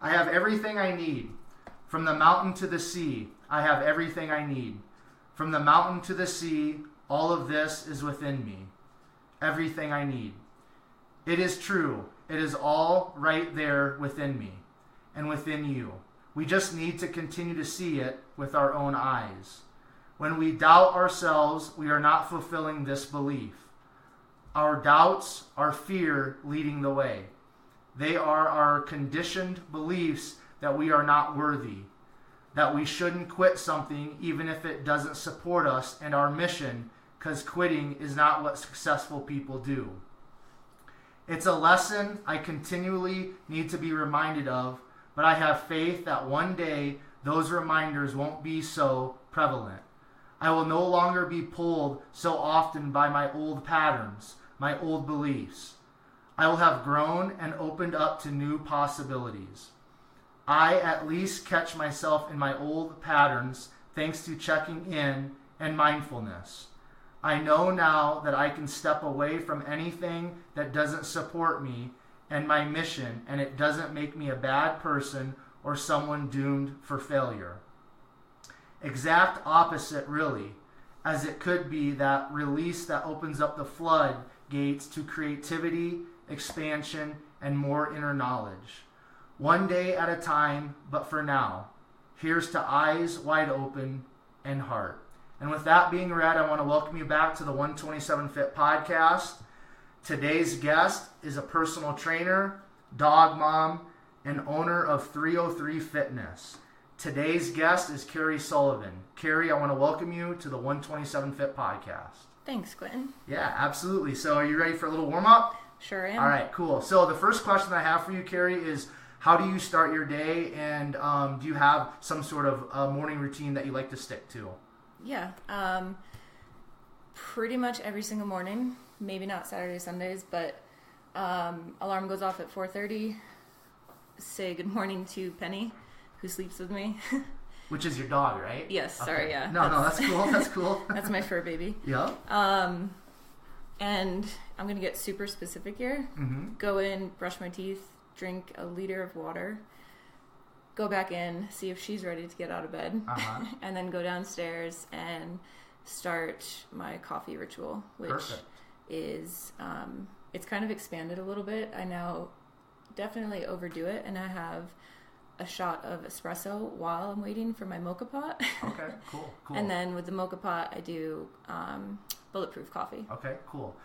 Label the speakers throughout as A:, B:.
A: I have everything I need. From the mountain to the sea, I have everything I need. From the mountain to the sea, all of this is within me. Everything I need. It is true. It is all right there within me and within you. We just need to continue to see it with our own eyes. When we doubt ourselves, we are not fulfilling this belief. Our doubts are fear leading the way. They are our conditioned beliefs that we are not worthy, that we shouldn't quit something even if it doesn't support us and our mission, because quitting is not what successful people do. It's a lesson I continually need to be reminded of, but I have faith that one day those reminders won't be so prevalent. I will no longer be pulled so often by my old patterns, my old beliefs. I will have grown and opened up to new possibilities. I at least catch myself in my old patterns thanks to checking in and mindfulness. I know now that I can step away from anything that doesn't support me and my mission, and it doesn't make me a bad person or someone doomed for failure. Exact opposite, really, as it could be that release that opens up the floodgates to creativity, expansion, and more inner knowledge. One day at a time, but for now, here's to eyes wide open and heart. And with that being read, I want to welcome you back to the 127 Fit podcast. Today's guest is a personal trainer, dog mom, and owner of 303 Fitness. Today's guest is Kari Sullivan. Kari, I want to welcome you to the 127 Fit podcast.
B: Thanks, Quentin.
A: Yeah, absolutely. So are you ready for a little warm-up?
B: Sure am.
A: All right, cool. So the first question I have for you, Kari, is how do you start your day, and do you have some sort of morning routine that you like to stick to?
B: Yeah, pretty much every single morning. Maybe not Saturdays, Sundays, but alarm goes off at 4:30. Say good morning to Penny, who sleeps with me.
A: Which is your dog, right?
B: Yes,
A: okay.
B: Sorry, yeah.
A: No, that's cool. That's cool.
B: That's my fur baby.
A: Yeah.
B: And I'm going to get super specific here.
A: Mm-hmm.
B: Go in, brush my teeth, drink a liter of water, go back in, see if she's ready to get out of bed, and then go downstairs and start my coffee ritual, which
A: Perfect.
B: is, it's kind of expanded a little bit. I now definitely overdo it, and I have a shot of espresso while I'm waiting for my mocha pot.
A: Okay, cool.
B: And then with the mocha pot, I do bulletproof coffee.
A: Okay, cool.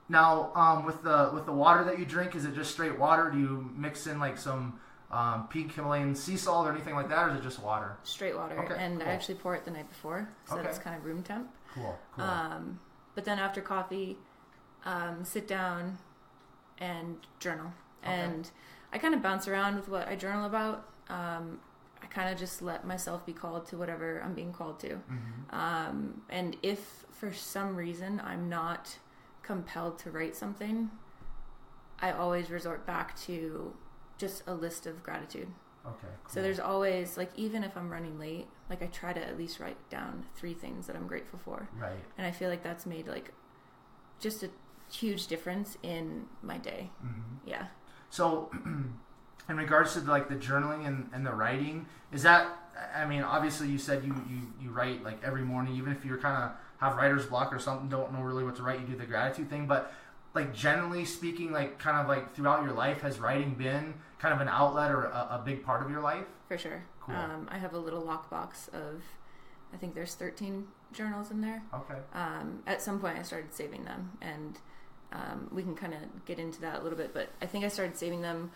A: Now, with the water that you drink, is it just straight water? Do you mix in like some pink Himalayan sea salt or anything like that, or is it just water?
B: Straight water.
A: Okay,
B: and
A: cool.
B: I actually pour it the night before, so that it's kind of room temp.
A: Cool.
B: But then after coffee, sit down and journal.
A: Okay.
B: And I kind of bounce around with what I journal about. I kind of just let myself be called to whatever I'm being called to.
A: Mm-hmm.
B: And if for some reason I'm not compelled to write something, I always resort back to just a list of gratitude.
A: Okay, cool.
B: So there's always, like, even if I'm running late, like, I try to at least write down 3 things that I'm grateful for.
A: Right.
B: And I feel like that's made, like, just a huge difference in my day.
A: Mm-hmm.
B: Yeah.
A: So, in regards to, like, the journaling and the writing, is that, I mean, obviously you said you write, like, every morning, even if you're kind of have writer's block or something, don't know really what to write, you do the gratitude thing, but, like, generally speaking, like, kind of, like, throughout your life, has writing been kind of an outlet or a big part of your life?
B: For sure.
A: Cool.
B: I have a little lockbox of, I think there's 13 journals in there.
A: Okay.
B: At some point I started saving them, and we can kind of get into that a little bit, but I think I started saving them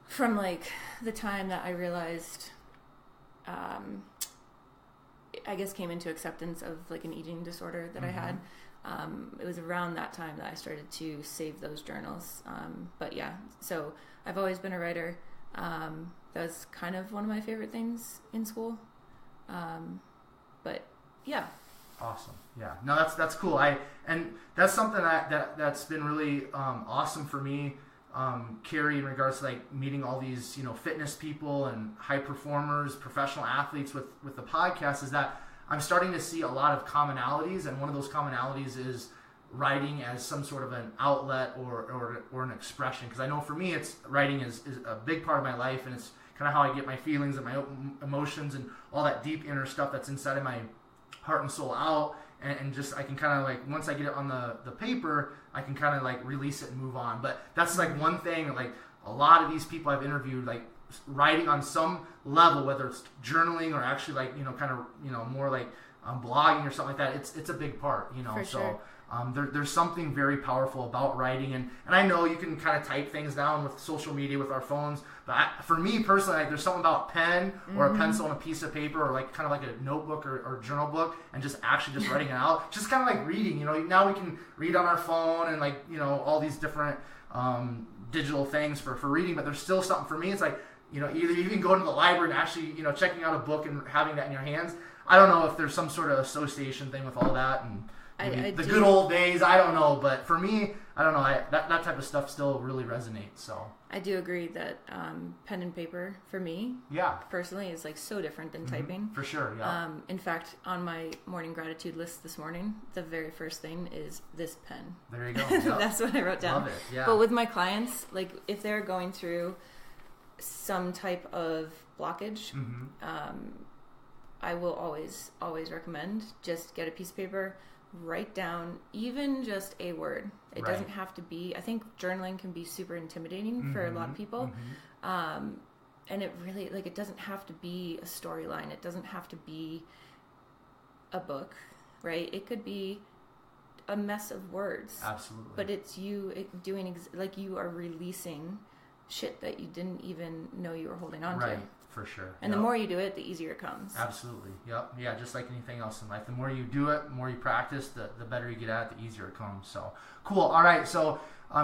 B: from, like, the time that I realized, I guess came into acceptance of, like, an eating disorder that
A: Mm-hmm.
B: I had. It was around that time that I started to save those journals. But yeah, so I've always been a writer. That was kind of one of my favorite things in school. But yeah.
A: Awesome. Yeah. No, that's cool. And that's something that's been really awesome for me, Kari, in regards to, like, meeting all these, fitness people and high performers, professional athletes with the podcast, is that I'm starting to see a lot of commonalities, and one of those commonalities is writing as some sort of an outlet or an expression. Because I know for me, writing is a big part of my life, and it's kind of how I get my feelings and my emotions and all that deep inner stuff that's inside of my heart and soul out. And just I can kind of like, once I get it on the paper, I can kind of like release it and move on. But that's like one thing, like a lot of these people I've interviewed, like writing on some level, whether it's journaling or actually like, kind of, more like blogging or something like that, it's a big part,
B: For
A: so
B: sure.
A: There's something very powerful about writing, and I know you can kind of type things down with social media with our phones, but for me personally, like, there's something about pen or a pencil and a piece of paper, or like kind of like a notebook or journal book, and just writing it out, just kind of like reading. Now we can read on our phone and like all these different digital things for reading, but there's still something for me. It's like either even going to the library and actually checking out a book and having that in your hands. I don't know if there's some sort of association thing with all that and the good old days. I don't know, but for me, I don't know. That type of stuff still really resonates. So
B: I do agree that pen and paper for me, personally, is like so different than typing.
A: For sure, yeah.
B: In fact, on my morning gratitude list this morning, the very first thing is this pen.
A: There you go. Yep.
B: That's what I wrote down.
A: Love it. Yeah.
B: But with my clients, like if they're going through some type of blockage, I will always recommend just get a piece of paper, write down even just a word. It doesn't have to be, I think journaling can be super intimidating for a lot of people. And it really, like, it doesn't have to be a storyline. It doesn't have to be a book, right? It could be a mess of words.
A: Absolutely.
B: But it's you doing, like, you are releasing shit that you didn't even know you were holding on to.
A: Right. For sure.
B: And the more you do it, the easier it comes.
A: Absolutely. Yep. Yeah, just like anything else in life. The more you do it, the more you practice, the better you get at it, the easier it comes. So, cool. All right. So,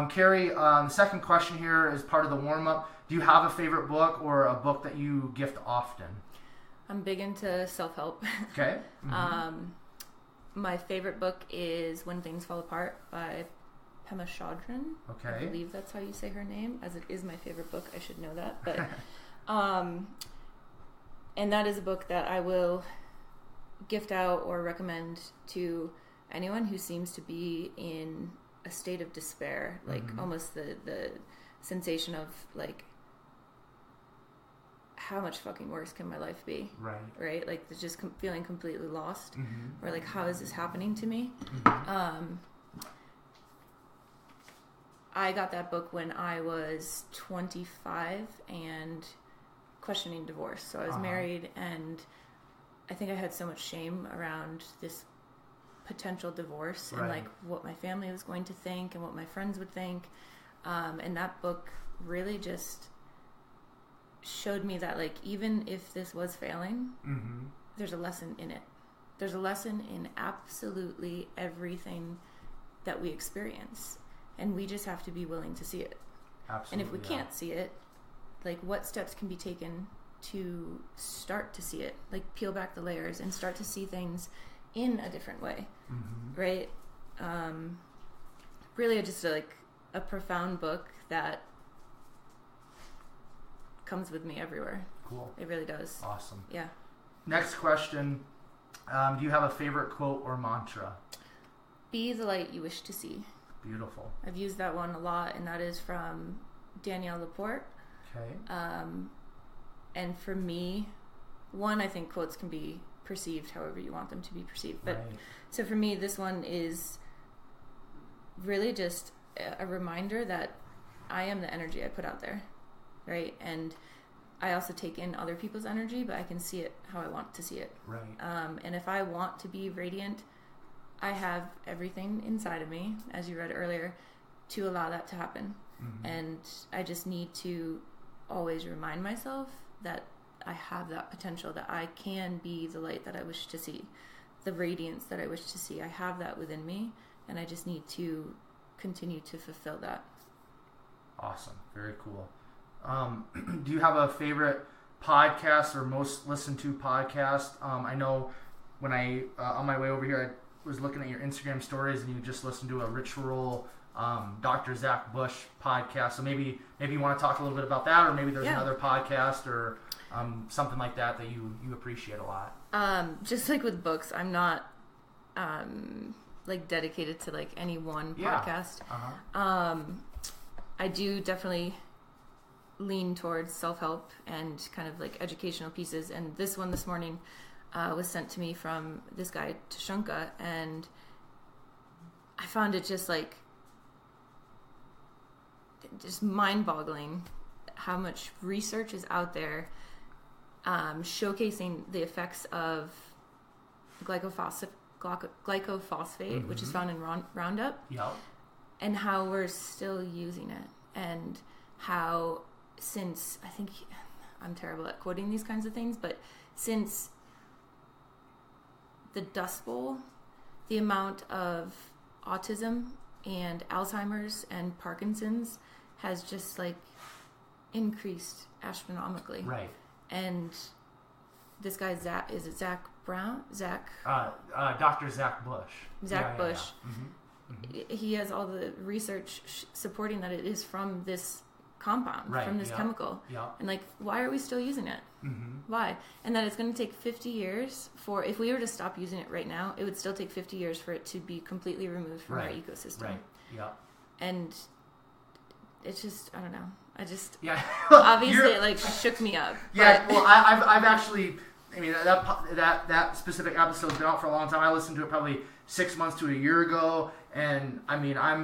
A: Kari, the second question here is part of the warm-up. Do you have a favorite book or a book that you gift often? I'm
B: big into self-help.
A: Okay.
B: My favorite book is When Things Fall Apart by Pema Chodron.
A: Okay.
B: I believe that's how you say her name, as it is my favorite book. I should know that. But... and that is a book that I will gift out or recommend to anyone who seems to be in a state of despair, like almost the sensation of like, how much fucking worse can my life be? Right? Like just feeling completely lost, or like, how is this happening to me? I got that book when I was 25 and questioning divorce. So I was married, and I think I had so much shame around this potential divorce and like what my family was going to think and what my friends would think. And that book really just showed me that, like, even if this was failing, there's a lesson in it. There's a lesson in absolutely everything that we experience. And we just have to be willing to see it. Absolutely. And if we can't see it, like, what steps can be taken to start to see it? Like, peel back the layers and start to see things in a different way, right? Really just like a profound book that comes with me everywhere. Cool. It really does.
A: Awesome.
B: Yeah.
A: Next question. Do you have a favorite quote or mantra?
B: Be the light you wish to see.
A: Beautiful.
B: I've used that one a lot, and that is from Danielle Laporte.
A: Okay.
B: And for me, one, I think quotes can be perceived however you want them to be perceived. But so for me, this one is really just a reminder that I am the energy I put out there, right? And I also take in other people's energy, but I can see it how I want to see it.
A: Right.
B: And if I want to be radiant, I have everything inside of me, as you read earlier, to allow that to happen. And I just need to always remind myself that I have that potential, that I can be the light that I wish to see, the radiance that I wish to see. I have that within me, and I just need to continue to fulfill that.
A: Awesome. Very cool. Do you have a favorite podcast or most listened to podcast? I know when I, on my way over here, I was looking at your Instagram stories, and you just listened to a ritual Dr. Zach Bush podcast. So maybe you want to talk a little bit about that, or maybe there's another podcast or something like that you appreciate a lot.
B: Just like with books, I'm not like dedicated to like any one podcast. I do definitely lean towards self-help and kind of like educational pieces. And this one this morning was sent to me from this guy, Tashunka, and I found it just mind-boggling how much research is out there showcasing the effects of glycophosphate, which is found in Roundup, and how we're still using it, and how since, I think, I'm terrible at quoting these kinds of things, but since the Dust Bowl, the amount of autism and Alzheimer's and Parkinson's has just like increased astronomically.
A: Right.
B: And this guy, Zach Brown?
A: Dr. Zach Bush.
B: Zach Bush.
A: Yeah. Mm-hmm.
B: He has all the research supporting that it is from this compound,
A: right.
B: from this chemical.
A: Yeah.
B: And like, why are we still using it?
A: Mm-hmm.
B: Why? And that it's going to take 50 years if we were to stop using it right now, it would still take 50 years for it to be completely removed from our ecosystem.
A: Right. Yeah.
B: And it's just, I don't know.
A: Yeah.
B: Obviously it like shook me up.
A: Yeah. Well, I've actually, I mean, that specific episode's been out for a long time. I listened to it probably 6 months to a year ago, and I mean, I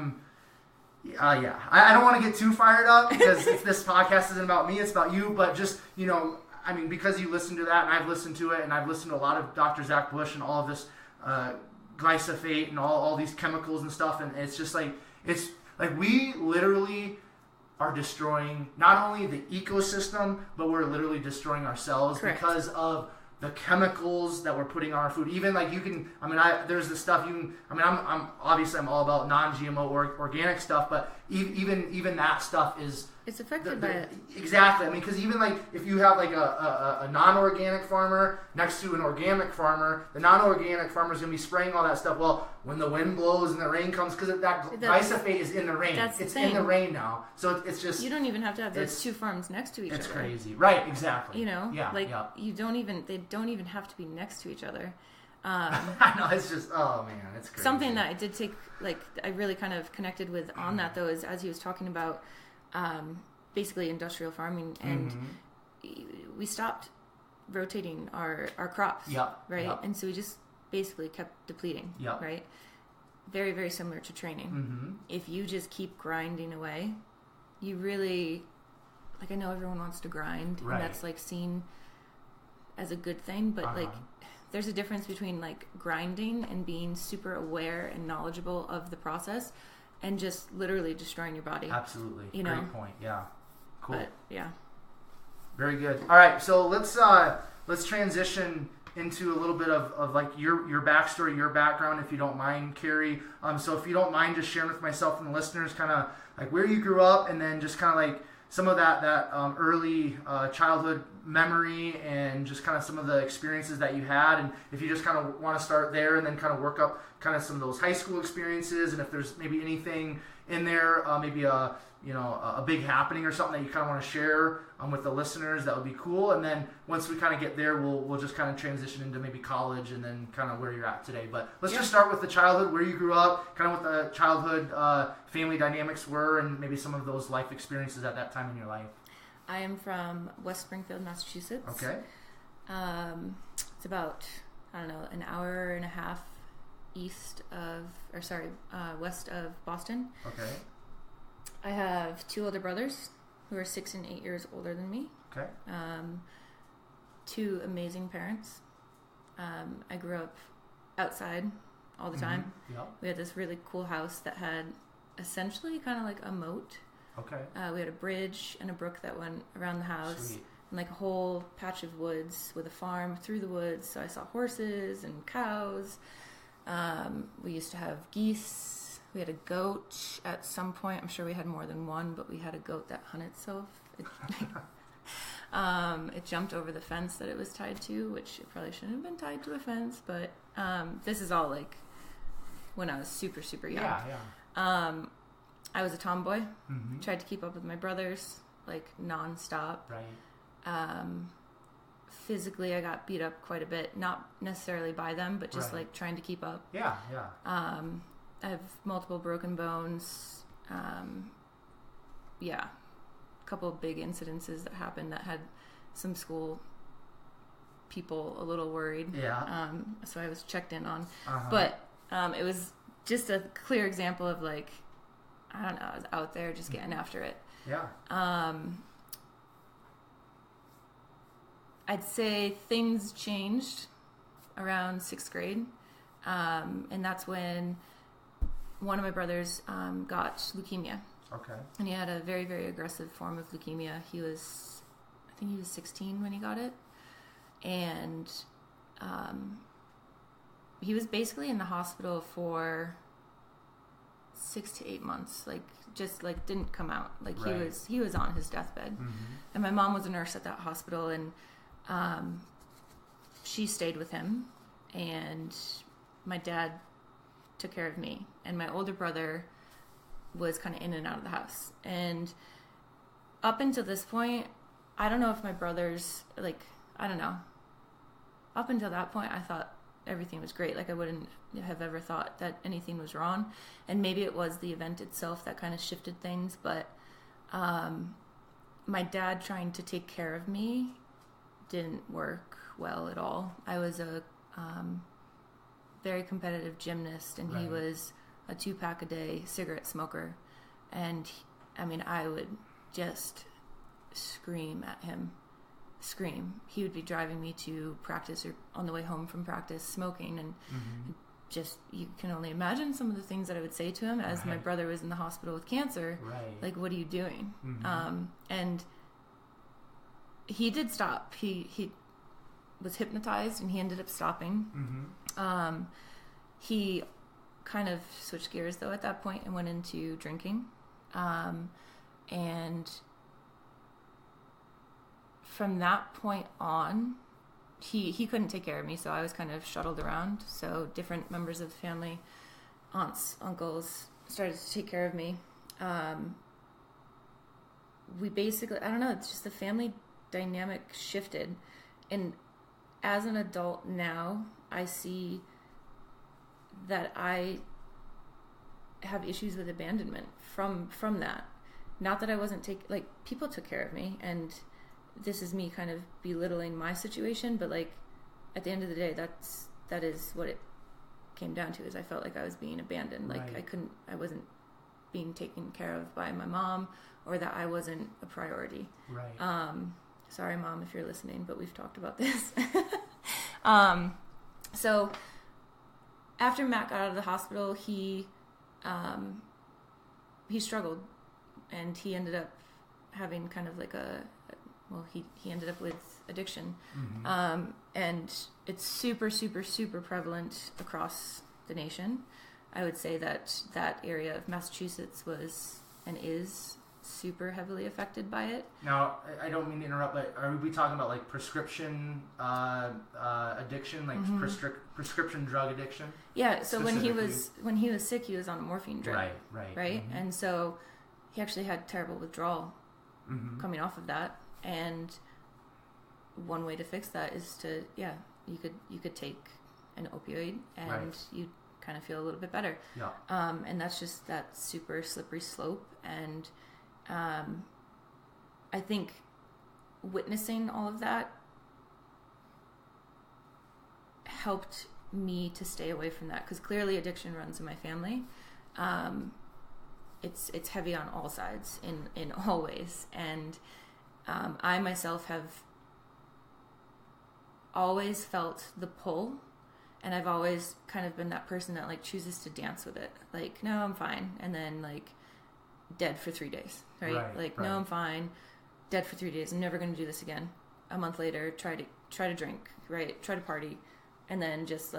A: don't want to get too fired up because this podcast isn't about me, it's about you. But just, I mean, because you listened to that, and I've listened to it, and I've listened to a lot of Dr. Zach Bush and all of this glyphosate and all these chemicals and stuff, and it's just like, it's like we literally are destroying not only the ecosystem, but we're literally destroying ourselves. Correct. Because of the chemicals that we're putting on our food. Even like there's this stuff I'm obviously I'm all about non-GMO organic stuff, but even that stuff is,
B: it's affected by it.
A: Exactly. I mean, because even like if you have like a non-organic farmer next to an organic farmer, the non-organic farmer is going to be spraying all that stuff. Well, when the wind blows and the rain comes, because that glyphosate is in the rain. It's in the rain now, so it's just, you don't even have to have those two farms next to each other. It's crazy, right? Exactly. They don't even have to be next to each other. I know, it's just, oh man, it's crazy. Something that I did take, like, I really kind of connected with on that though, is as he was talking about basically industrial farming, and we stopped rotating our crops, right? And so we just basically kept depleting, right? Very, very similar to training. If you just keep grinding away, you really, like, I know everyone wants to grind, and that's like seen as a good thing, but like, there's a difference between like grinding and being super aware and knowledgeable of the process and just literally destroying your body. Absolutely. Great point. Yeah. Cool. But, yeah. Very good. All right. So let's transition into a little bit of like your backstory, your background, if you don't mind, Kari. So if you don't mind just sharing with myself and the listeners kind of like where you grew up, and then just kind of like some of that early childhood memory, and just kind of some of the experiences that you had, and if you just kind of want to start there and then kind of work up kind of some of those high school experiences, and if there's maybe anything in there, maybe a big happening or something that you kind of want to share with the listeners, that would be cool. And then once we kind of get there, we'll just kind of transition into maybe college and then kind of where you're at today. But let's just start with the childhood, where you grew up, kind of what the childhood family dynamics were, and maybe some of those life experiences at that time in your life. I am from West Springfield, Massachusetts. Okay. It's about, I don't know, an hour and a half west of Boston. Okay. I have two older brothers who are 6 and 8 years older than me. Okay. Two amazing parents. I grew up outside all the time. Yep. We had this really cool house that had essentially kind of like a moat. Okay. We had a bridge and a brook that went around the house. Sweet. And like a whole patch of woods with a farm through the woods. So I saw horses and cows. We used to have geese. We had a goat at some point. I'm sure we had more than one, but we had a goat that hung itself. It jumped over the fence that it was tied to, which it probably shouldn't have been tied to a fence. But this is all like when I was super, super young. Yeah. I was a tomboy. Mm-hmm. Tried to keep up with my brothers, like nonstop. Right. Physically, I got beat up quite a bit. Not necessarily by them, but just like trying to keep up. Yeah, yeah. I have multiple broken bones. Yeah,
B: couple of big incidences that happened that had some school people a little worried.
A: Yeah.
B: So I was checked in on.
A: Uh-huh.
B: But it was just a clear example of like, I don't know, I was out there just getting after it.
A: Yeah.
B: I'd say things changed around 6th grade. And that's when one of my brothers got leukemia.
A: Okay.
B: And he had a very, very aggressive form of leukemia. I think he was 16 when he got it. And he was basically in the hospital for 6 to 8 months. Like, just like didn't come out. Like
A: Right.
B: he was on his deathbed.
A: Mm-hmm.
B: And my mom was a nurse at that hospital, and she stayed with him, and my dad took care of me, and my older brother was kind of in and out of the house. And up until this point, I don't know if my brothers, like, I don't know. Up until that point, I thought everything was great. Like, I wouldn't have ever thought that anything was wrong. And maybe it was the event itself that kind of shifted things. But my dad trying to take care of me didn't work well at all. I was a very competitive gymnast, and
A: Right.
B: he was a 2-pack a day cigarette smoker. And I would just scream at him. He would be driving me to practice or on the way home from practice smoking, and
A: Mm-hmm.
B: just, you can only imagine some of the things that I would say to him as my
A: Right.
B: brother was in the hospital with cancer.
A: Right.
B: Like, what are you doing?
A: Mm-hmm.
B: And he did stop. He was hypnotized, and he ended up stopping.
A: Mm-hmm.
B: He kind of switched gears though at that point and went into drinking. And from that point on, he couldn't take care of me, so I was kind of shuttled around. So different members of the family, aunts, uncles, started to take care of me. We basically, I don't know, it's just the family dynamic shifted. And as an adult now, I see that I have issues with abandonment from that. Not that I wasn't people took care of me, and this is me kind of belittling my situation, but like, at the end of the day, that is what it came down to, is I felt like I was being abandoned. Like,
A: Right.
B: I wasn't being taken care of by my mom, or that I wasn't a priority.
A: Right.
B: Sorry, Mom, if you're listening, but we've talked about this. So after Matt got out of the hospital, he struggled, and he ended up having kind of like he ended up with addiction.
A: Mm-hmm.
B: And it's super, super, super prevalent across the nation. I would say that area of Massachusetts was and is super heavily affected by it.
A: Now, I don't mean to interrupt, but are we talking about like prescription addiction, like
B: Mm-hmm.
A: prescription drug addiction?
B: Yeah. So when he
A: Specifically?
B: was sick, he was on a morphine drip.
A: Right.
B: Right.
A: Mm-hmm.
B: And so he actually had terrible withdrawal
A: Mm-hmm.
B: coming off of that. And one way to fix that is to, you could take an opioid, and
A: Right.
B: you kind of feel a little bit better.
A: Yeah.
B: And that's just that super slippery slope. And I think witnessing all of that helped me to stay away from that, because clearly addiction runs in my family. It's heavy on all sides in all ways. And I myself have always felt the pull, and I've always kind of been that person that like chooses to dance with it. Like, no, I'm fine. And then like dead for 3 days, right? Like, no, I'm fine. Dead for 3 days. I'm never going to do this again. A month later, try to drink, right? Try to party, and then just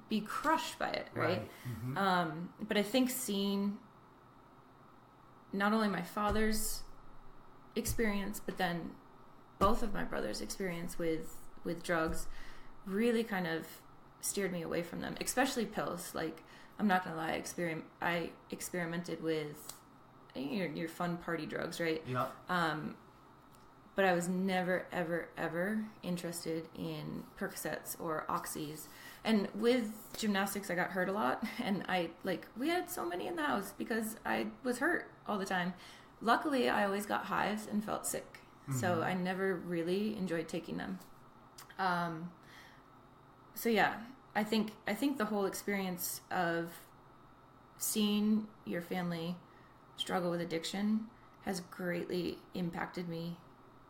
B: be crushed by it, right?
A: Mm-hmm.
B: But I think seeing not only my father's experience, but then both of my brothers' experience with drugs really kind of steered me away from them, especially pills. Like, I'm not gonna lie, I experimented with your fun party drugs, right?
A: Yeah.
B: But I was never, ever, ever interested in Percocets or Oxys. And with gymnastics, I got hurt a lot, and we had so many in the house because I was hurt all the time. luckily I always got hives and felt sick. So I never really enjoyed taking them. So yeah, I think the whole experience of seeing your family struggle with addiction has greatly impacted me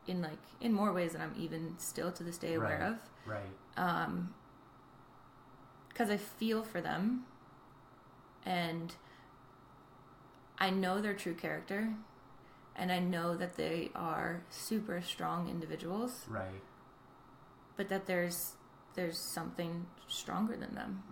B: in more ways than I'm even still to this day aware of.
A: Right.
B: Because I feel for them, and I know their true character, and I know that they are super strong individuals.
A: Right.
B: But that there's something stronger than them.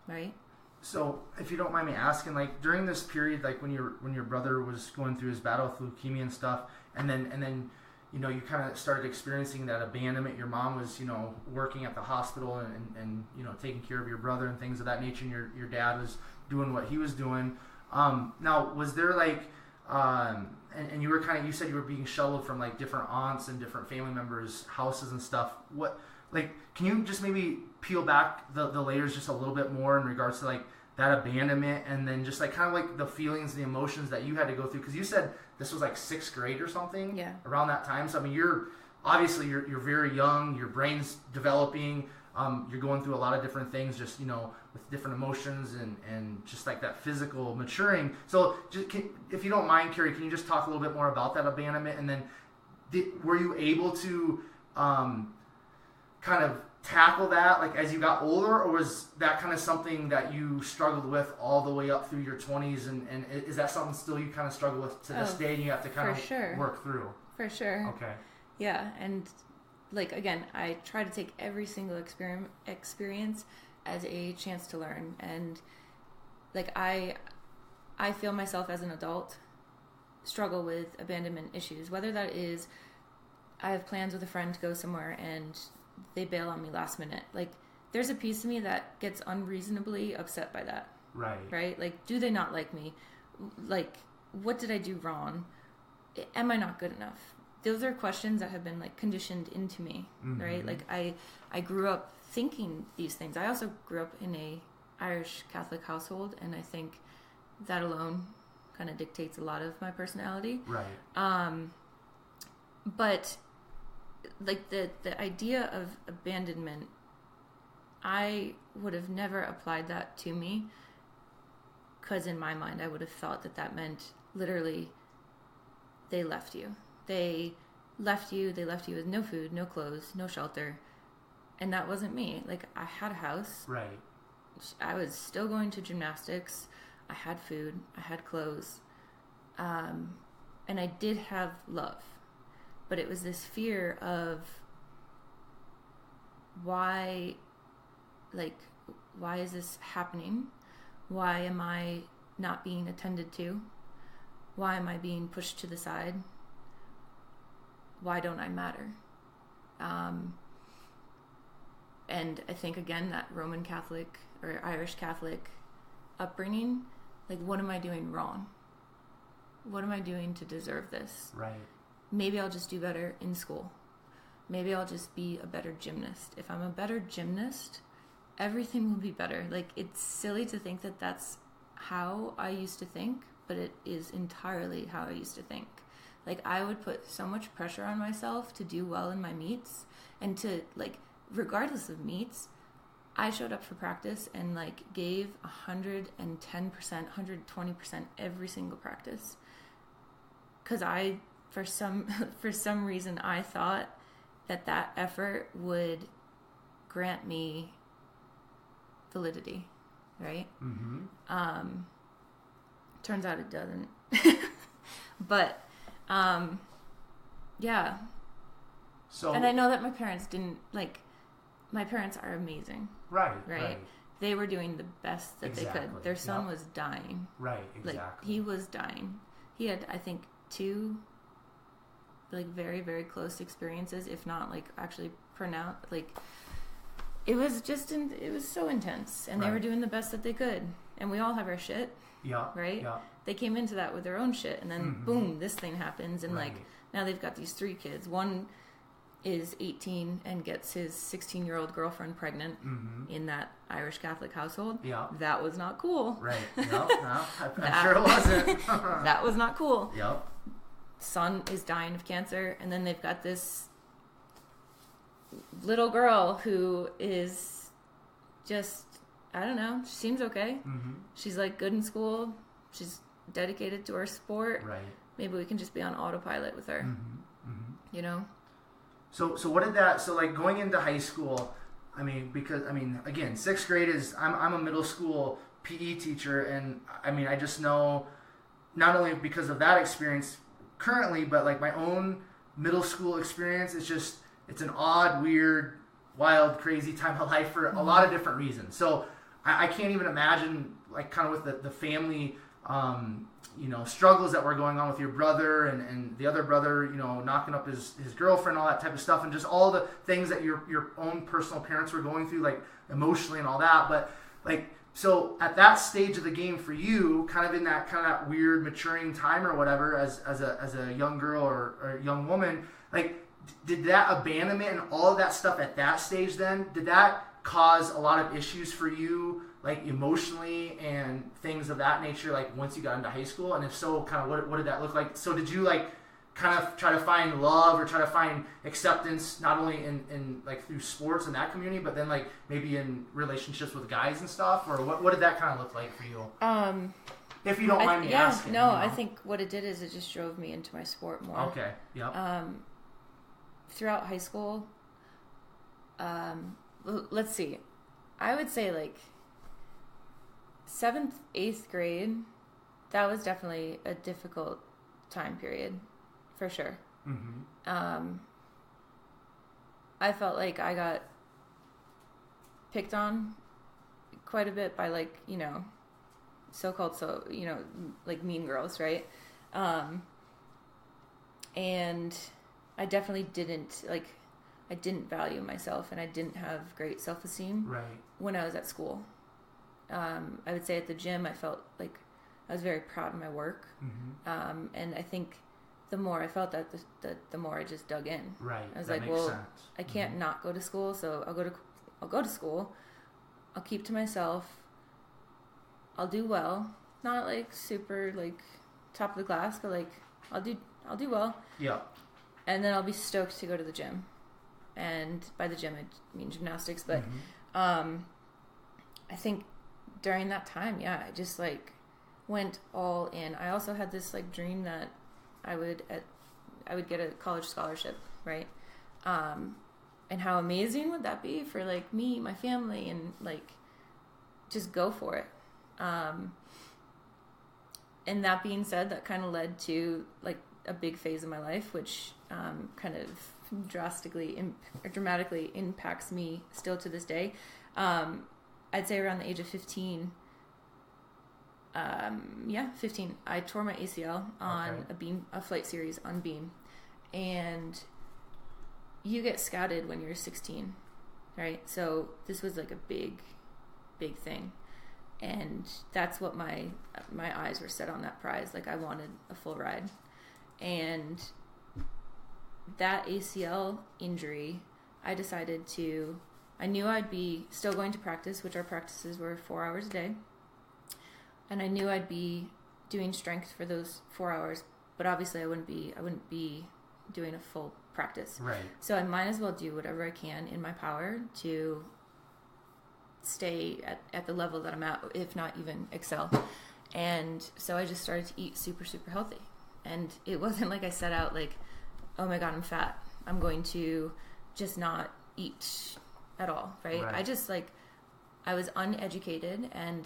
B: Right.
A: So, if you don't mind me asking, like during this period, like when your brother was going through his battle with leukemia and stuff, and then you know, you kind of started experiencing that abandonment. Your mom was, you know, working at the hospital and you know, taking care of your brother and things of that nature, and your dad was doing what he was doing. Now, was there like, and you were you said you were being shuttled from like different aunts and different family members' houses and stuff. What, like, can you just maybe peel back the layers just a little bit more in regards to like that abandonment, and then just like kind of like the feelings, the emotions that you had to go through? Because you said this was like 6th grade or something, around that time. So I mean, you're very young, your brain's developing, you're going through a lot of different things, just, you know, with different emotions and just like that physical maturing. So just if you don't mind, Kari, can you just talk a little bit more about that abandonment, and then were you able to kind of tackle that like as you got older, or was that kind of something that you struggled with all the way up through your 20s, and is that something still you kind of struggle with to this day, and you have to kind of work through? For sure. Okay.
B: Yeah, and like again, I try to take every single experience as a chance to learn, and like I feel myself as an adult struggle with abandonment issues, whether that is I have plans with a friend to go somewhere and they bail on me last minute. Like, there's a piece of me that gets unreasonably upset by that. Right? Like, do they not like me? Like, what did I do wrong? Am I not good enough? Those are questions that have been, like, conditioned into me, right? Like, I grew up thinking these things. I also grew up in a Irish Catholic household, and I think that alone kind of dictates a lot of my personality. But like the idea of abandonment, I would have never applied that to me, because in my mind I would have thought that meant literally they left you with no food, no clothes, no shelter, and that wasn't me. Like, I had a house, I was still going to gymnastics, I had food, I had clothes, and I did have love. But it was this fear of why is this happening? Why am I not being attended to? Why am I being pushed to the side? Why don't I matter? And I think, again, that Roman Catholic or Irish Catholic upbringing, like, what am I doing wrong? What am I doing to deserve this? Maybe I'll just do better in school. Maybe I'll just be a better gymnast. If I'm a better gymnast, everything will be better. Like, it's silly to think that that's how I used to think, but it is entirely how I used to think. Like, I would put so much pressure on myself to do well in my meets, and to, like, regardless of meets, I showed up for practice and, like, gave 110%, 120% every single practice. Because for some reason, I thought that effort would grant me validity, right? Turns out it doesn't. But, yeah. So, and I know that my parents didn't, like, my parents are amazing. Right? They were doing the best that they could. Their son was dying. Like, he was dying. He had, I think, 2... like very, very close experiences, if not like actually pronounced. Like, it was so intense, and they were doing the best that they could, and we all have our shit. They came into that with their own shit, and then boom, this thing happens, and like now they've got these 3 kids. One is 18 and gets his 16-year-old girlfriend pregnant in that Irish Catholic household. That was not cool.
A: No, I'm sure it wasn't.
B: That was not cool. son is dying of cancer, and then they've got this little girl who is just, I don't know, she seems okay. Mm-hmm. She's like good in school. She's dedicated to her sport.
A: Right.
B: Maybe we can just be on autopilot with her. Mm-hmm. Mm-hmm. You know? So
A: what did that, so like going into high school, I mean, because, I mean, again, 6th grade is, I'm a middle school PE teacher, and I mean, I just know, not only because of that experience currently, but like my own middle school experience, it's an odd, weird, wild, crazy time of life for a lot of different reasons. So I can't even imagine, like, kind of with the family, struggles that were going on with your brother and the other brother, knocking up his girlfriend, all that type of stuff, and just all the things that your own personal parents were going through, like, emotionally and all that. But, like, so at that stage of the game for you, kind of in that kind of that weird maturing time or whatever, as a young girl or a young woman, like, did that abandonment and all of that stuff at that stage then, did that cause a lot of issues for you, like emotionally and things of that nature, like once you got into high school? And if so, kind of what did that look like? So did you like kind of try to find love or try to find acceptance, not only in like through sports and that community, but then like maybe in relationships with guys and stuff? Or what did that kind of look like for you? If you don't mind me asking.
B: No, I think what it did is it just drove me into my sport more.
A: Okay, yep.
B: Throughout high school, let's see, I would say like 7th, 8th grade, that was definitely a difficult time period, for sure. Mm-hmm. I felt like I got picked on quite a bit by like, so-called, like mean girls, right? And I definitely didn't value myself, and I didn't have great self-esteem when I was at school. I would say at the gym, I felt like I was very proud of my work. Mm-hmm. And I think the more I felt that, the more I just dug in.
A: Right.
B: I was like, well, sense. I can't not go to school, so I'll go to school. I'll keep to myself. I'll do well. Not like super like top of the class, but like I'll do well. Yeah. And then I'll be stoked to go to the gym. And by the gym, I mean gymnastics. But I think during that time, I just like went all in. I also had this like dream that I would get a college scholarship, right? And how amazing would that be for like me, my family, and like just go for it. And that being said, that kind of led to like a big phase of my life, which kind of dramatically impacts me still to this day. I'd say around the age of 15. 15. I tore my ACL on a flight series on beam, and you get scouted when you're 16, right? So this was like a big thing, and that's what my eyes were set on, that prize. Like I wanted a full ride, and that ACL injury, I knew I'd be still going to practice, which our practices were 4 hours a day. And I knew I'd be doing strength for those 4 hours, but obviously I wouldn't be doing a full practice. Right. So I might as well do whatever I can in my power to stay at the level that I'm at, if not even excel. And so I just started to eat super, super healthy. And it wasn't like I set out like, oh my God, I'm fat, I'm going to just not eat at all, right? I just like, I was uneducated, and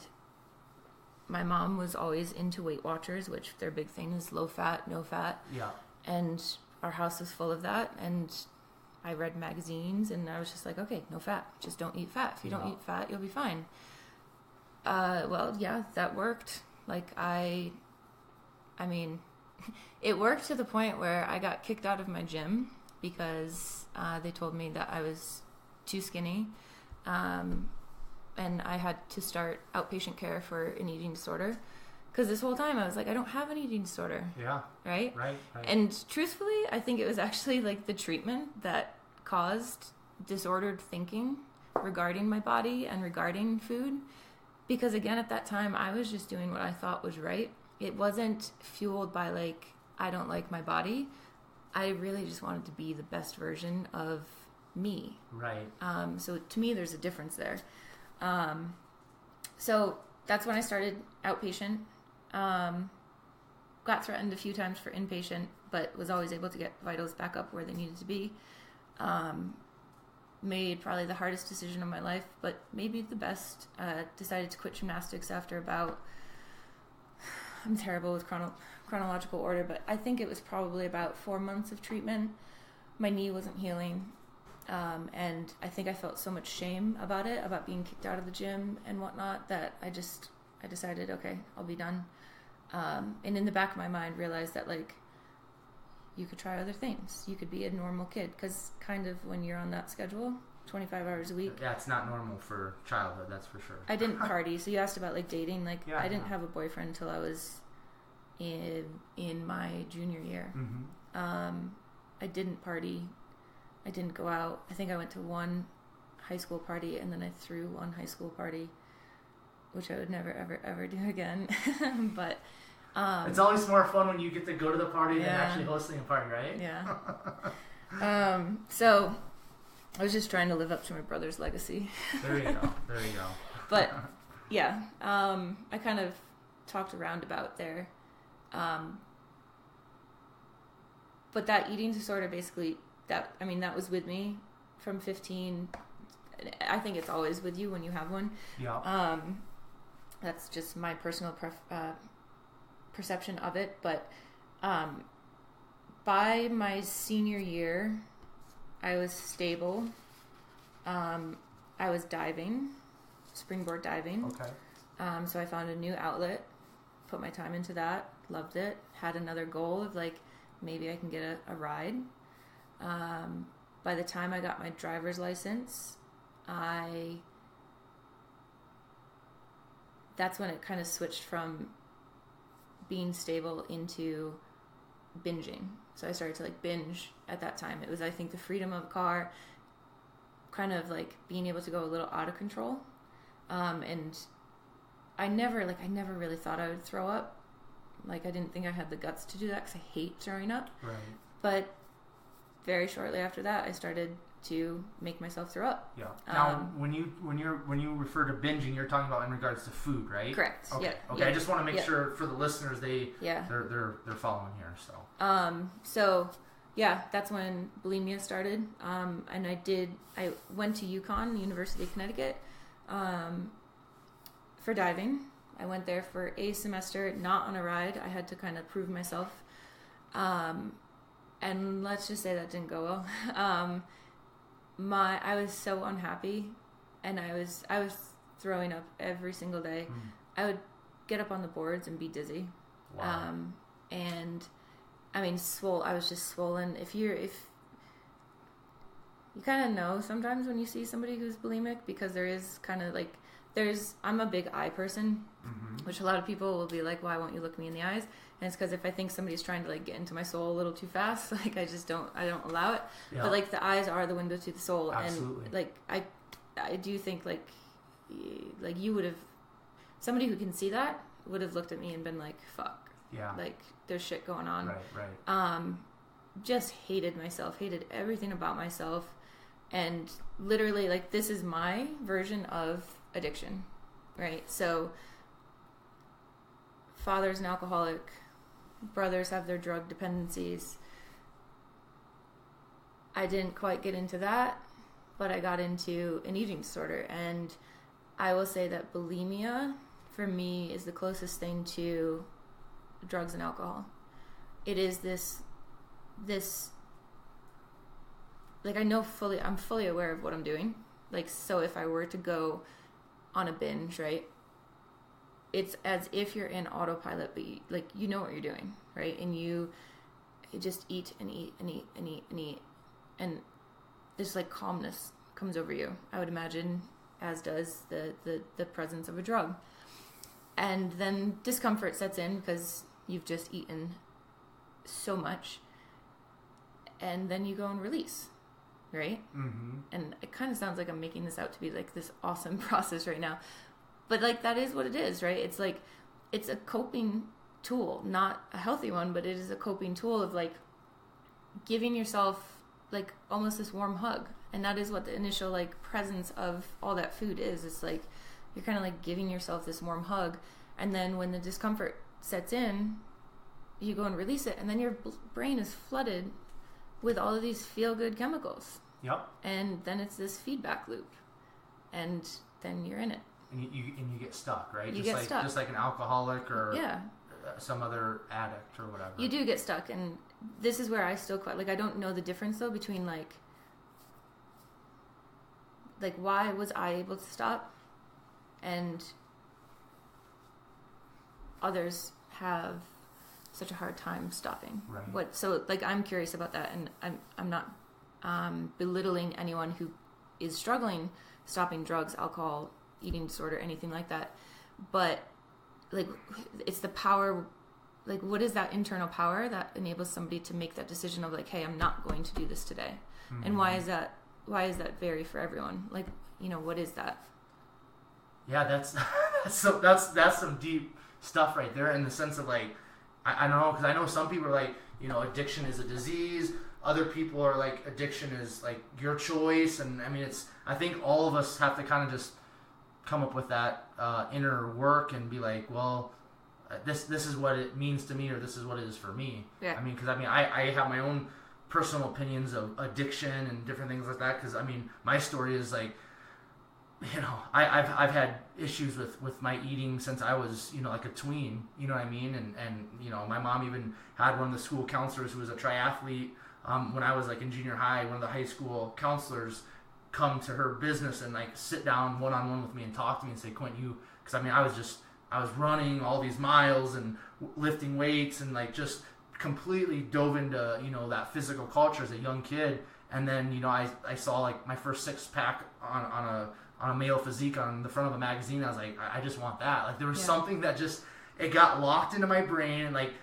B: my mom was always into Weight Watchers, which their big thing is low fat, no fat. Yeah. And our house was full of that, and I read magazines, and I was just like, okay, no fat, just don't eat fat. If you don't eat fat, you'll be fine. Well, yeah, that worked. Like I mean, it worked to the point where I got kicked out of my gym because they told me that I was too skinny, and I had to start outpatient care for an eating disorder, because this whole time I was like, I don't have an eating disorder. Yeah. Right? Right. And truthfully, I think it was actually like the treatment that caused disordered thinking regarding my body and regarding food, because again, at that time I was just doing what I thought was right. It wasn't fueled by like I don't like my body. I really just wanted to be the best version of me.
A: Right.
B: So to me, there's a difference there. So that's when I started outpatient. Got threatened a few times for inpatient, but was always able to get vitals back up where they needed to be. Made probably the hardest decision of my life, but maybe the best. Decided to quit gymnastics after about, I'm terrible with chronological order, but I think it was probably about 4 months of treatment. My knee wasn't healing. And I think I felt so much shame about it, about being kicked out of the gym and whatnot, that I decided, okay, I'll be done. And in the back of my mind realized that, like, you could try other things. You could be a normal kid, because kind of when you're on that schedule, 25 hours a week.
A: Yeah, it's not normal for childhood, that's for sure.
B: I didn't party. So you asked about, like, dating. Like, I didn't have a boyfriend until I was in my junior year.
A: Mm-hmm.
B: I didn't party. I didn't go out. I think I went to one high school party, and then I threw one high school party, which I would never, ever, ever do again. But
A: it's always more fun when you get to go to the party than actually hosting a party, right?
B: Yeah. So I was just trying to live up to my brother's legacy.
A: There you go.
B: But yeah, I kind of talked around there. But that eating disorder, basically, that was with me from 15. I think it's always with you when you have one.
A: Yeah.
B: That's just my personal perception of it. But by my senior year, I was stable. I was diving, springboard diving.
A: Okay.
B: So I found a new outlet, put my time into that, loved it, had another goal of, like, maybe I can get a ride. By the time I got my driver's license, that's when it kind of switched from being stable into binging. So I started to, like, binge at that time. It was, I think, the freedom of a car, kind of like being able to go a little out of control. And I never really thought I would throw up. Like, I didn't think I had the guts to do that, because I hate throwing up.
A: Right.
B: But very shortly after that, I started to make myself throw up.
A: Yeah. Now, when you refer to binging, you're talking about in regards to food, right?
B: Correct.
A: Okay.
B: Yeah.
A: Okay.
B: Yeah.
A: I just want to make sure for the listeners they're following here. So.
B: So yeah, that's when bulimia started. And I went to UConn, University of Connecticut, for diving. I went there for a semester, not on a ride. I had to kind of prove myself. And let's just say that didn't go well. I was so unhappy, and I was throwing up every single day. I would get up on the boards and be dizzy.
A: Wow.
B: And I mean, I was just swollen. If you kind of know sometimes when you see somebody who's bulimic, because there is kind of like, I'm a big eye person, which a lot of people will be like, why won't you look me in the eyes? And it's because if I think somebody's trying to, like, get into my soul a little too fast, like, I don't allow it. Yeah. But, like, the eyes are the window to the soul.
A: Absolutely.
B: And, like, I do think, like you would have, somebody who can see that would have looked at me and been like, fuck.
A: Yeah.
B: Like, there's shit going on.
A: Right.
B: Just hated myself, hated everything about myself. And literally, like, this is my version of addiction, right? So, father's an alcoholic, brothers have their drug dependencies. I didn't quite get into that, but I got into an eating disorder. And I will say that bulimia, for me, is the closest thing to drugs and alcohol. It is this like, I'm fully aware of what I'm doing. Like, so if I were to go on a binge, right, it's as if you're in autopilot, but you know what you're doing, right? And you just eat and eat and eat and eat and eat, and this, like, calmness comes over you, I would imagine, as does the presence of a drug. And then discomfort sets in because you've just eaten so much, and then you go and release, right? And it kind of sounds like I'm making this out to be, like, this awesome process right now, but, like, that is what it is, right? It's like, it's a coping tool, not a healthy one, but it is a coping tool of like giving yourself like almost this warm hug. And that is what the initial like presence of all that food is. It's like you're kind of like giving yourself this warm hug, and then when the discomfort sets in, you go and release it, and then your brain is flooded with all of these feel-good chemicals.
A: Yep.
B: And then it's this feedback loop, and then you're in it.
A: And you get stuck, right?
B: You get stuck.
A: Just like an alcoholic or some other addict or whatever.
B: You do get stuck, and this is where I still like I don't know the difference though between like why was I able to stop and others have such a hard time stopping.
A: Right.
B: So like I'm curious about that, and I'm not belittling anyone who is struggling stopping drugs, alcohol, eating disorder, anything like that, but like it's the power, like what is that internal power that enables somebody to make that decision of like, hey, I'm not going to do this today. Mm-hmm. And why is that vary for everyone? Like, you know, what is that?
A: Yeah, that's some deep stuff right there, in the sense of like, I know, because I know some people are like, you know, addiction is a disease. Other people are like, addiction is like your choice. And I mean, I think all of us have to kind of just come up with that inner work and be like, well, this is what it means to me, or this is what it is for me.
B: Yeah.
A: I mean, because I have my own personal opinions of addiction and different things like that. Because I mean, my story is like, you know, I've had issues with my eating since I was, you know, like a tween, you know what I mean? And you know, my mom even had one of the school counselors who was a triathlete. When I was like in junior high, one of the high school counselors come to her business and like sit down one-on-one with me and talk to me and say, Quentin, because I mean, I was running all these miles and lifting weights and like just completely dove into, you know, that physical culture as a young kid. And then, you know, I saw like my first six-pack on a male physique on the front of a magazine. I was like, I just want that. Like there was something that just, it got locked into my brain, and like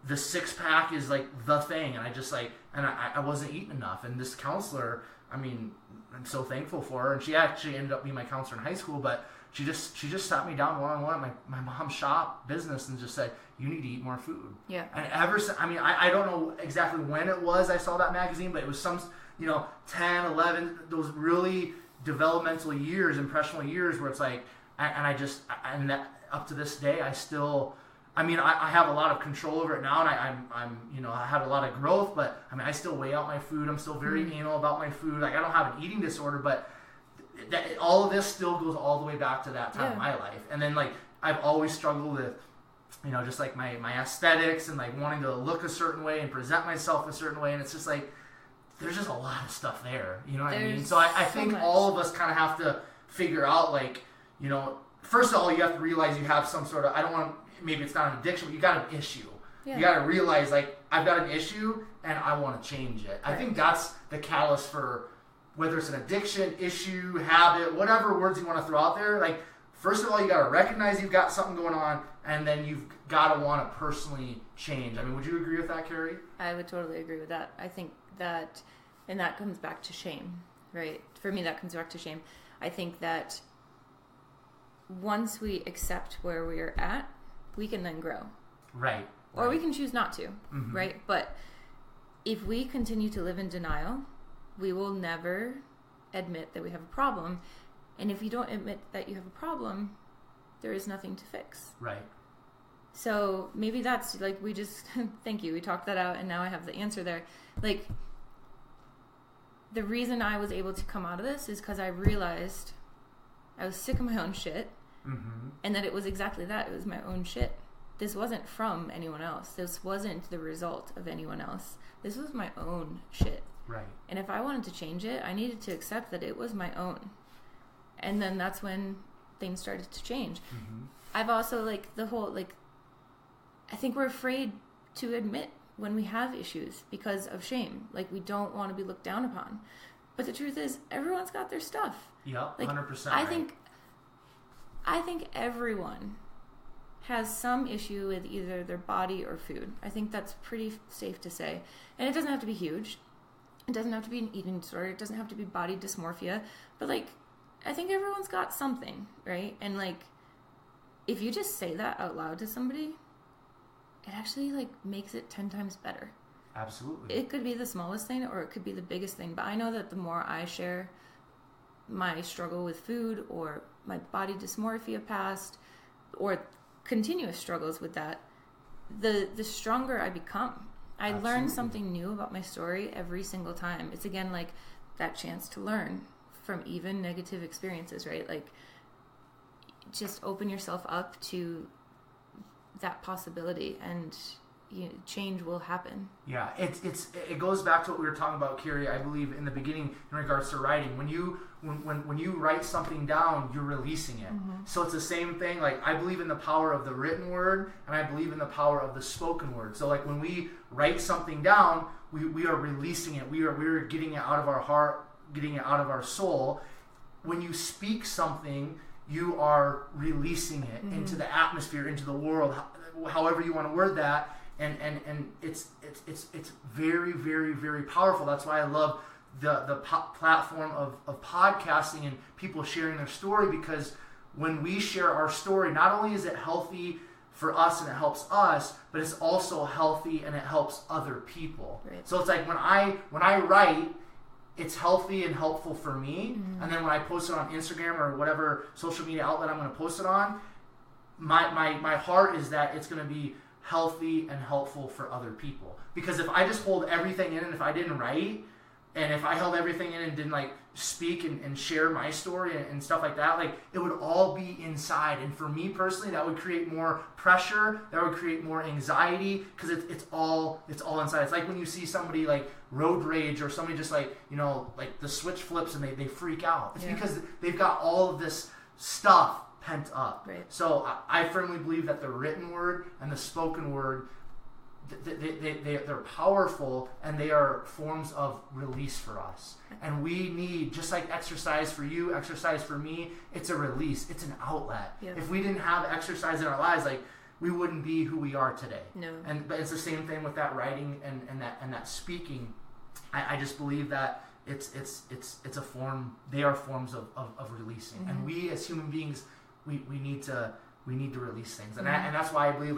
A: the six-pack is like the thing. And I just like, and I wasn't eating enough. And this counselor, I mean, I'm so thankful for her. And she actually ended up being my counselor in high school, but she just sat me down one-on-one at my mom's shop business and just said, you need to eat more food.
B: Yeah.
A: And ever since, I mean, I don't know exactly when it was I saw that magazine, but it was some, you know, 10, 11, those really developmental years, impressionable years, where it's like, and that, up to this day, I still, I mean, I have a lot of control over it now, and I'm you know, I had a lot of growth, but I mean, I still weigh out my food. I'm still very anal about my food. Like, I don't have an eating disorder, but all of this still goes all the way back to that time of my life. And then like, I've always struggled with, you know, just like my aesthetics and like wanting to look a certain way and present myself a certain way. And it's just like, there's just a lot of stuff there, you know what I mean? So I think all of us kind of have to figure out, like, you know, first of all, you have to realize you have some sort of, maybe it's not an addiction, but you got an issue. Yeah. You got to realize, like, I've got an issue and I want to change it. Right. I think that's the catalyst for whether it's an addiction, issue, habit, whatever words you want to throw out there. Like, first of all, you got to recognize you've got something going on, and then you've got to want to personally change. I mean, would you agree with that, Kari?
B: I would totally agree with that. I think that, and that comes back to shame, right? For me, that comes back to shame. I think that once we accept where we are at, we can then grow.
A: Right.
B: Or we can choose not to, right? But if we continue to live in denial, we will never admit that we have a problem. And if you don't admit that you have a problem, there is nothing to fix.
A: Right.
B: So maybe that's like, we just, thank you, we talked that out, and now I have the answer there. Like, the reason I was able to come out of this is because I realized I was sick of my own shit, and that it was exactly that. It was my own shit. This wasn't from anyone else. This wasn't the result of anyone else. This was my own shit.
A: Right.
B: And if I wanted to change it, I needed to accept that it was my own. And then that's when things started to change. I've also, like, the whole, like, I think we're afraid to admit when we have issues because of shame. Like, we don't want to be looked down upon. But the truth is, everyone's got their stuff.
A: Yep,
B: like,
A: 100%.
B: I think everyone has some issue with either their body or food. I think that's pretty safe to say. And it doesn't have to be huge. It doesn't have to be an eating disorder. It doesn't have to be body dysmorphia. But, like, I think everyone's got something, right? And, like, if you just say that out loud to somebody, it actually like makes it 10 times better.
A: Absolutely.
B: It could be the smallest thing or it could be the biggest thing, but I know that the more I share my struggle with food or my body dysmorphia past or continuous struggles with that, the stronger I become. I learn something new about my story every single time. It's again like that chance to learn from even negative experiences, right? Like just open yourself up to that possibility and change will happen.
A: Yeah, it goes back to what we were talking about, Kari, I believe in the beginning in regards to writing. When you write something down, you're releasing it. Mm-hmm. So it's the same thing. Like I believe in the power of the written word and I believe in the power of the spoken word. So like when we write something down, we are releasing it. We are getting it out of our heart, getting it out of our soul. When you speak something, you are releasing it into the atmosphere, into the world, however you want to word that. And it's very, very, very powerful. That's why I love the platform of podcasting and people sharing their story, because when we share our story, not only is it healthy for us and it helps us, but it's also healthy and it helps other people. Right. So it's like when I write, it's healthy and helpful for me, and then when I post it on Instagram or whatever social media outlet I'm going to post it on, my heart is that it's going to be healthy and helpful for other people. Because if I just hold everything in and if I didn't write, and if I held everything in and didn't like speak and share my story and stuff like that, like it would all be inside. And for me personally, that would create more pressure, that would create more anxiety, because it's all inside. It's like when you see somebody like road rage or somebody just like, like the switch flips and they freak out. It's because they've got all of this stuff pent up. Right. So I firmly believe that the written word and the spoken word, they're powerful and they are forms of release for us. And we need, just like exercise for you, exercise for me, it's a release. It's an outlet. Yep. If we didn't have exercise in our lives, like we wouldn't be who we are today. No. But it's the same thing with that writing and that speaking. I just believe that it's a form. They are forms of releasing. And we as human beings, we need to release things, and that's why I believe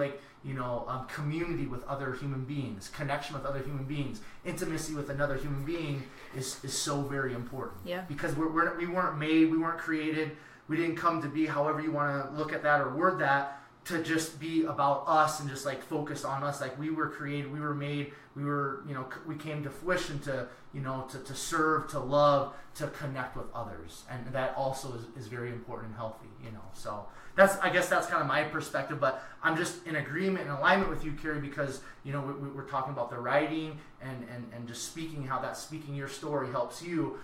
A: community with other human beings, connection with other human beings, intimacy with another human being is so very important. Yeah. Because we weren't made, we weren't created, we didn't come to be, however you want to look at that or word that, to just be about us and just like focus on us. Like we were created, we were made, we came to fruition to serve, to love, to connect with others, and that also is very important and healthy. So I guess that's kind of my perspective. But I'm just in agreement and alignment with you, Kari, because we're talking about the writing and just speaking, how that speaking your story helps you.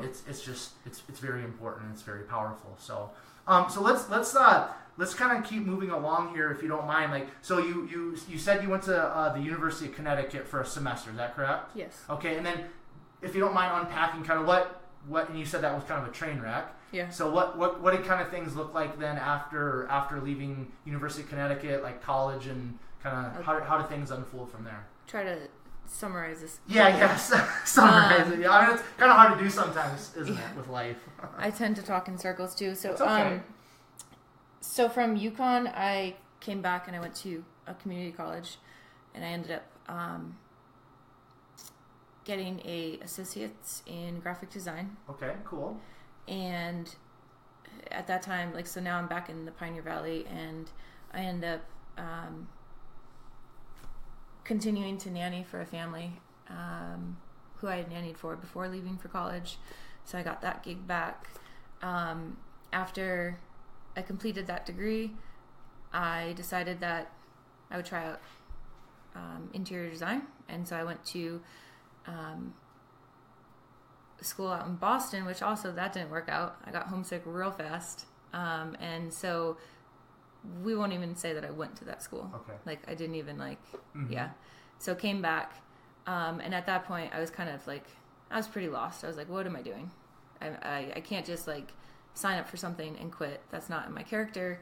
A: It's very important and it's very powerful. So let's kind of keep moving along here, if you don't mind. Like, so you said you went to the University of Connecticut for a semester. Is that correct? Yes. Okay, and then if you don't mind unpacking kind of what, and you said that was kind of a train wreck. Yeah. So what did kind of things look like then after leaving University of Connecticut, like college, and kind of how did things unfold from there?
B: Try to summarize this.
A: Yeah, summarize it. Yeah, I mean, it's kind of hard to do sometimes, isn't it, with life?
B: I tend to talk in circles too. So
A: it's okay.
B: So from UConn, I came back and I went to a community college, and I ended up getting a associate's in graphic design.
A: Okay, cool.
B: And at that time, so now I'm back in the Pioneer Valley, and I end up continuing to nanny for a family who I had nannied for before leaving for college. So I got that gig back. After I completed that degree, I decided that I would try out interior design, and so I went to school out in Boston, which also that didn't work out. I got homesick real fast, and so we won't even say that I went to that school. Okay. I didn't even yeah. So came back, and at that point I was kind of I was pretty lost. I was like, what am I doing? I can't just sign up for something and quit. That's not in my character.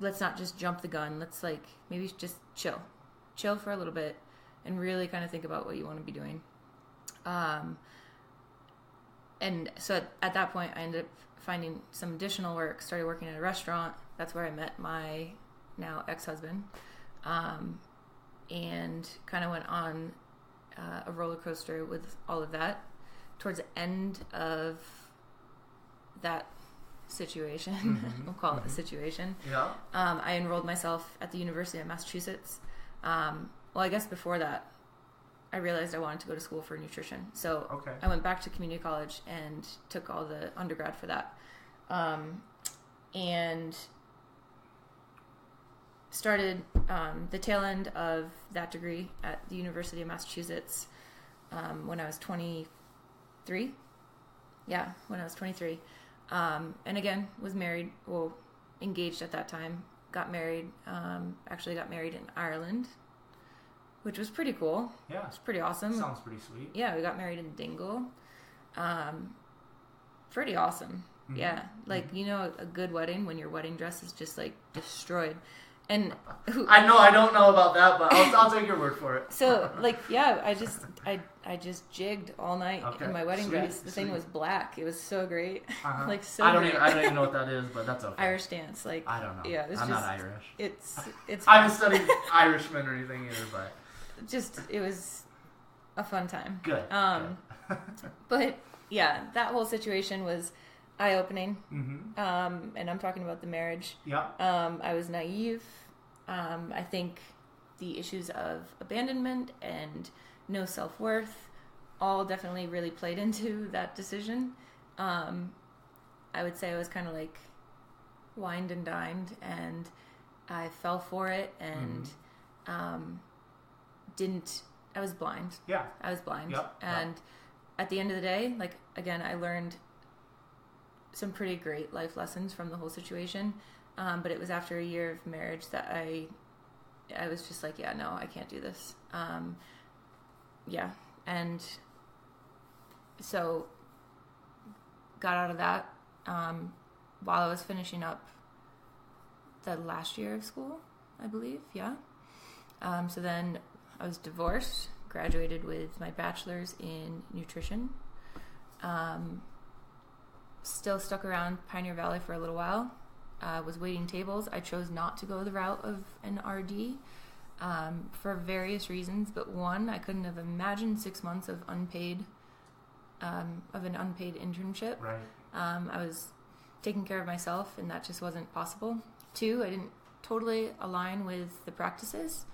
B: Let's not just jump the gun. Let's maybe just chill for a little bit and really kind of think about what you want to be doing. And so at that point I ended up finding some additional work, started working at a restaurant. That's where I met my now ex-husband. and kind of went on a roller coaster with all of that. Towards the end of that situation, we'll call it a situation, I enrolled myself at the University of Massachusetts. Well, I guess before that, I realized I wanted to go to school for nutrition. So I went back to community college and took all the undergrad for that. And started the tail end of that degree at the University of Massachusetts when I was 23. Yeah, when I was 23. And again, was married, engaged at that time. Got married, actually got married in Ireland, which was pretty cool.
A: Yeah.
B: It's pretty awesome.
A: Sounds pretty sweet.
B: Yeah, we got married in Dingle. Pretty awesome. Yeah. Like, a good wedding when your wedding dress is just like destroyed. And
A: I don't know about that, but I'll take your word for it.
B: So like, yeah, I just jigged all night in my wedding dress. The thing was black. It was so great. Like so
A: I don't even know what that is, but that's okay.
B: Irish dance, like
A: I don't know.
B: Yeah,
A: I'm not Irish.
B: It's
A: I haven't studied Irishman or anything either, but
B: it was a fun time.
A: Good.
B: But yeah, that whole situation was eye-opening. And I'm talking about the marriage.
A: Yeah.
B: I was naive. I think the issues of abandonment and no self-worth all definitely really played into that decision. I would say I was kind of like wined and dined, and I fell for it and I was blind.
A: Yeah.
B: I was blind.
A: Yep.
B: And at the end of the day, like, again, I learned some pretty great life lessons from the whole situation. But it was after a year of marriage that I was just like, yeah, no, I can't do this. Yeah. And so got out of that while I was finishing up the last year of school, I believe. Yeah. So then I was divorced, graduated with my bachelor's in nutrition. Still stuck around Pioneer Valley for a little while. Was waiting tables. I chose not to go the route of an RD for various reasons, but one, I couldn't have imagined 6 months of an unpaid internship.
A: Right.
B: I was taking care of myself, and that just wasn't possible. Two, I didn't totally align with the practices.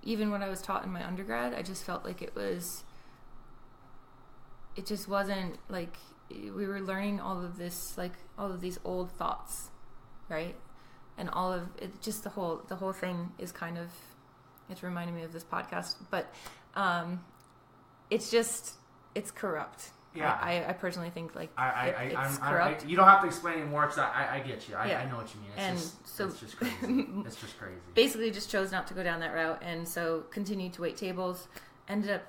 B: Even when I was taught in my undergrad, I just felt like it just wasn't like we were learning all of this, like all of these old thoughts, right? And all of it, just the whole thing is kind of, it's reminding me of this podcast, but it's corrupt.
A: Yeah.
B: I personally think like it's corrupt.
A: You don't have to explain anymore because I get you. I know what you mean. It's just crazy. It's just crazy.
B: Basically just chose not to go down that route, and so continued to wait tables. Ended up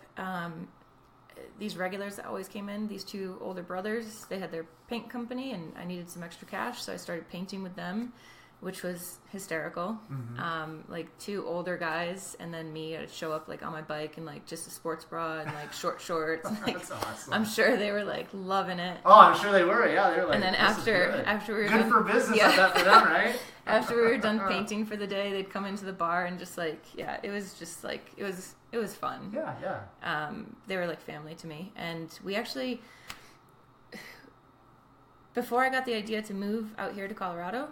B: these regulars that always came in, these two older brothers, they had their paint company, and I needed some extra cash, so I started painting with them, which was hysterical. Like two older guys, and then me, I'd show up like on my bike and like just a sports bra and like short shorts. Like, that's awesome. I'm sure they were like loving it.
A: Oh, I'm sure they were. Yeah, they were like.
B: And then after we were
A: good
B: done,
A: for business, I bet for them, right?
B: After we were done painting for the day, they'd come into the bar and just like, yeah, it was just like it was fun.
A: Yeah.
B: They were like family to me, and we actually, before I got the idea to move out here to Colorado,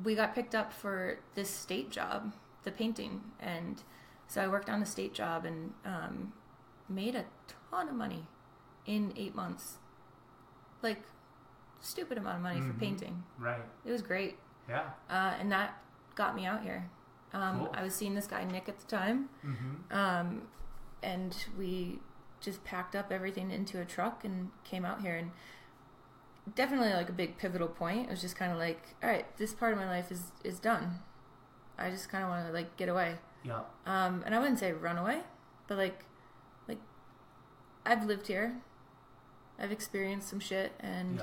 B: we got picked up for this state job, the painting, and so I worked on a state job and made a ton of money in 8 months, like stupid amount of money for painting.
A: Right.
B: It was great.
A: Yeah.
B: And that got me out here.
A: Cool.
B: I was seeing this guy Nick at the time, and we just packed up everything into a truck and came out here. And definitely like a big pivotal point. It was just kind of like, all right, this part of my life is done. I just kind of want to like get away.
A: Yeah.
B: And I wouldn't say run away, but like I've lived here, I've experienced some shit, and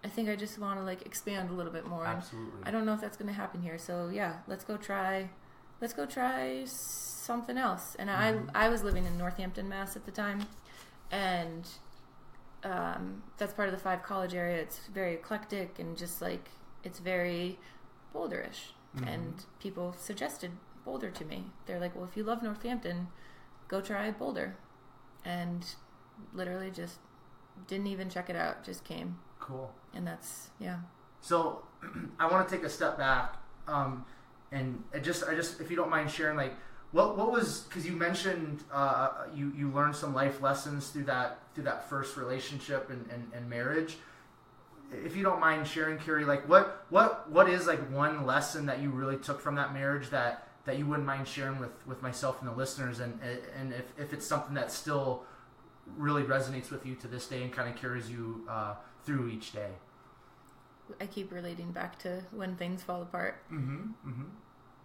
B: I think I just want to like expand a little bit more.
A: Absolutely.
B: I don't know if that's going to happen here. So yeah, let's go try something else. And I was living in Northampton, Mass at the time, and that's part of the 5 college area. It's very eclectic and just like it's very Boulderish. and people suggested Boulder to me. They're like, well, if you love Northampton, go try Boulder. And literally just didn't even check it out, just came.
A: Cool.
B: And that's, yeah.
A: So I want to take a step back, and I just, if you don't mind sharing, like, what was, because you mentioned you learned some life lessons through that first relationship and marriage. If you don't mind sharing, Kari, like what is like one lesson that you really took from that marriage that you wouldn't mind sharing with myself and the listeners, and if it's something that still really resonates with you to this day and kind of carries you through each day.
B: I keep relating back to when things fall apart.
A: Mm-hmm.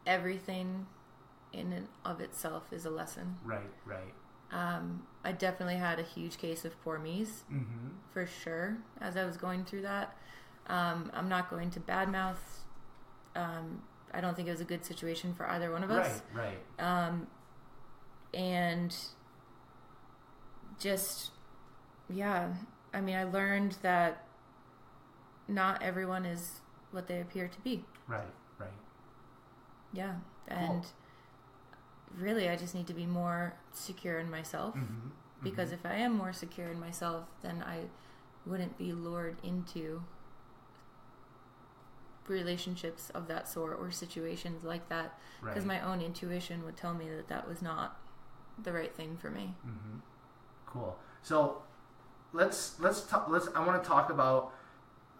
B: Everything in and of itself is a lesson.
A: Right.
B: I definitely had a huge case of poor me's, for sure, as I was going through that. I'm not going to badmouth. I don't think it was a good situation for either one of us.
A: Right.
B: And just, yeah, I mean, I learned that not everyone is what they appear to be.
A: Right.
B: Yeah. And really, I just need to be more secure in myself, because if I am more secure in myself, then I wouldn't be lured into relationships of that sort or situations like that, because my own intuition would tell me that was not the right thing for me.
A: Cool. So let's I want to talk about,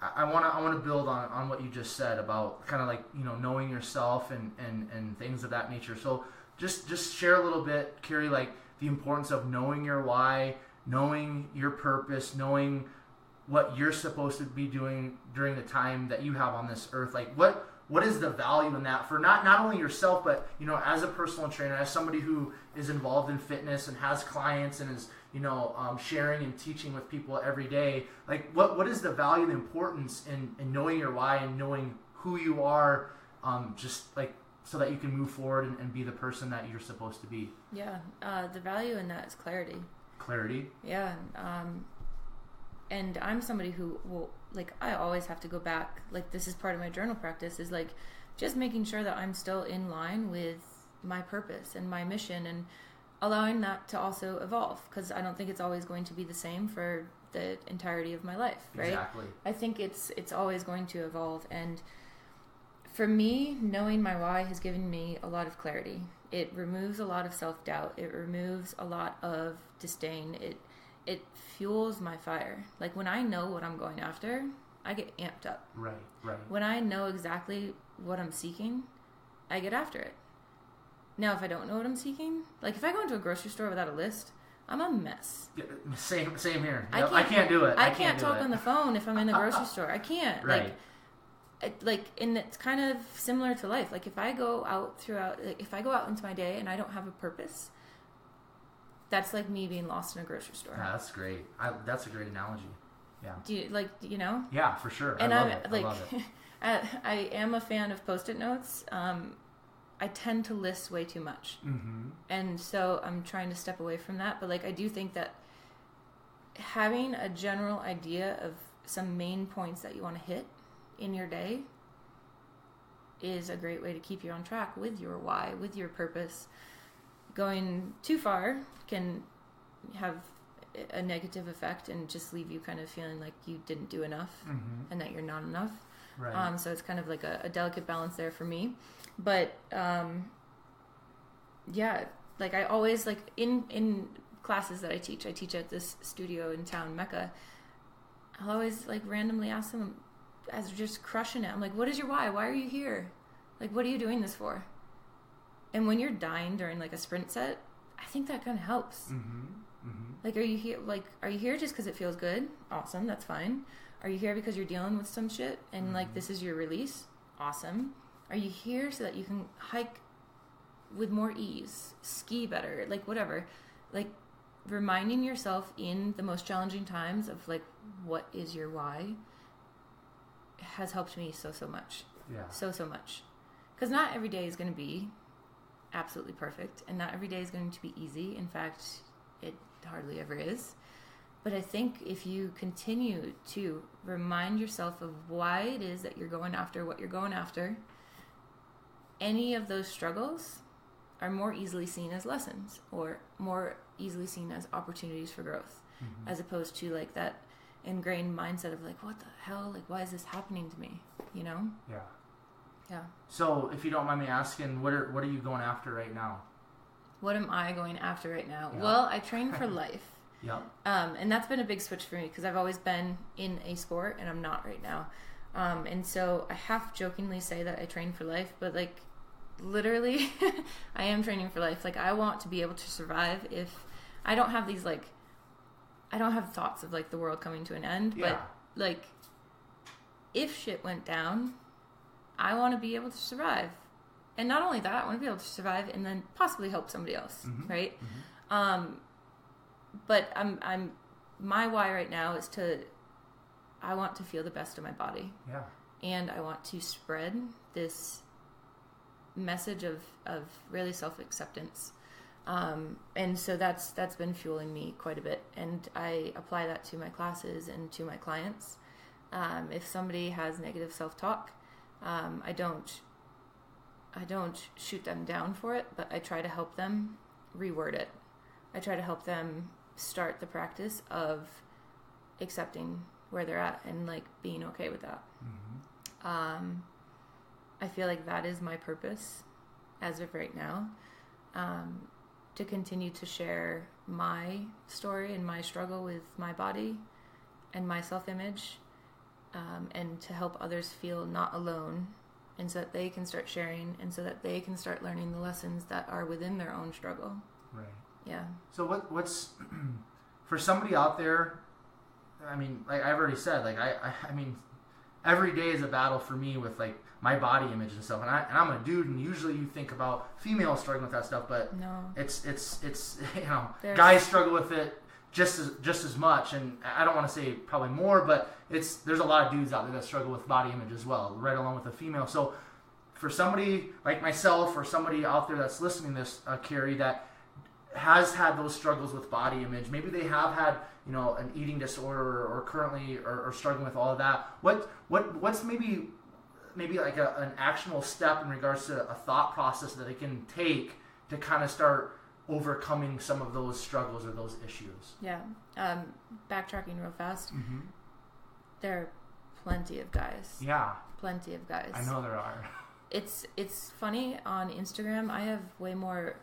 A: I want to build on what you just said about kind of like, knowing yourself and things of that nature. So just share a little bit, Kari, like the importance of knowing your why, knowing your purpose, knowing what you're supposed to be doing during the time that you have on this earth. Like what is the value in that for not only yourself, but as a personal trainer, as somebody who is involved in fitness and has clients and is sharing and teaching with people every day. Like what is the value and the importance in knowing your why and knowing who you are, just like so that you can move forward and be the person that you're supposed to be?
B: Yeah, the value in that is clarity.
A: Clarity?
B: Yeah. And I'm somebody who will, like, I always have to go back. Like, this is part of my journal practice, is like just making sure that I'm still in line with my purpose and my mission, and allowing that to also evolve, because I don't think it's always going to be the same for the entirety of my life, right?
A: Exactly.
B: I think it's always going to evolve. And for me, knowing my why has given me a lot of clarity. It removes a lot of self-doubt. It removes a lot of disdain. It fuels my fire. Like, when I know what I'm going after, I get amped up.
A: Right.
B: When I know exactly what I'm seeking, I get after it. Now, if I don't know what I'm seeking, like if I go into a grocery store without a list, I'm a mess.
A: Yeah, same here. I can't do it.
B: I can't talk on the phone if I'm in the grocery store. I can't.
A: Right.
B: And it's kind of similar to life. Like, if I go out into my day and I don't have a purpose, that's like me being lost in a grocery store.
A: Yeah, that's great. That's a great analogy. Yeah.
B: Do you,
A: Yeah, for sure.
B: And
A: I love it.
B: I am a fan of Post-it notes. I tend to list way too much. And so I'm trying to step away from that. But, like, I do think that having a general idea of some main points that you want to hit in your day is a great way to keep you on track with your why, with your purpose. Going too far can have a negative effect and just leave you kind of feeling like you didn't do enough and that you're not enough.
A: Right.
B: So it's kind of like a delicate balance there for me. But yeah, like I always, like in classes that I teach at this studio in town, Mecca, I'll always like randomly ask them as they're just crushing it. I'm like, what is your why? Why are you here? Like, what are you doing this for? And when you're dying during like a sprint set, I think that kind of helps. Like, are you here just because it feels good? Awesome, that's fine. Are you here because you're dealing with some shit and like this is your release? Awesome. Are you here so that you can hike with more ease, ski better, like whatever? Like, reminding yourself in the most challenging times of like what is your why has helped me so much.
A: Yeah.
B: So much. Because not every day is going to be absolutely perfect, and not every day is going to be easy. In fact, it hardly ever is. But I think if you continue to remind yourself of why it is that you're going after what you're going after, any of those struggles are more easily seen as lessons or more easily seen as opportunities for growth, as opposed to like that ingrained mindset of like, what the hell? Like, why is this happening to me? You know?
A: Yeah.
B: Yeah.
A: So, if you don't mind me asking, what are you going after right now?
B: What am I going after right now?
A: Yeah.
B: Well, I train for life.
A: Yeah.
B: And that's been a big switch for me because I've always been in a sport and I'm not right now. And so I half jokingly say that I train for life, but like literally I am training for life. Like I want to be able to survive if I don't have these like, I don't have thoughts of like the world coming to an end, but like if shit went down, I want to be able to survive. And not only that, I want to be able to survive and then possibly help somebody else, right? But I'm my why right now is I want to feel the best of my body.
A: Yeah.
B: And I want to spread this message of really self-acceptance. And so that's been fueling me quite a bit. And I apply that to my classes and to my clients. If somebody has negative self-talk, I don't shoot them down for it, but I try to help them reword it. I try to help them start the practice of accepting where they're at and like being okay with that. I feel like that is my purpose as of right now, to continue to share my story and my struggle with my body and my self-image, and to help others feel not alone, and so that they can start sharing and so that they can start learning the lessons that are within their own struggle.
A: Right.
B: Yeah.
A: So what's for somebody out there, I mean, like I've already said, like I mean, every day is a battle for me with like my body image and stuff, and I'm a dude, and usually you think about females struggling with that stuff, but
B: no,
A: it's you know, guys struggle with it just as much, and I don't want to say probably more, but there's a lot of dudes out there that struggle with body image as well, right along with the female. So for somebody like myself or somebody out there that's listening to this, Kari, that has had those struggles with body image, maybe they have had, you know, an eating disorder or currently or struggling with all of that, what's maybe like an actionable step in regards to a thought process that they can take to kind of start overcoming some of those struggles or those issues?
B: Yeah. Backtracking real fast. There are plenty of guys.
A: Yeah.
B: Plenty of guys.
A: I know there are.
B: It's funny, on Instagram I have way more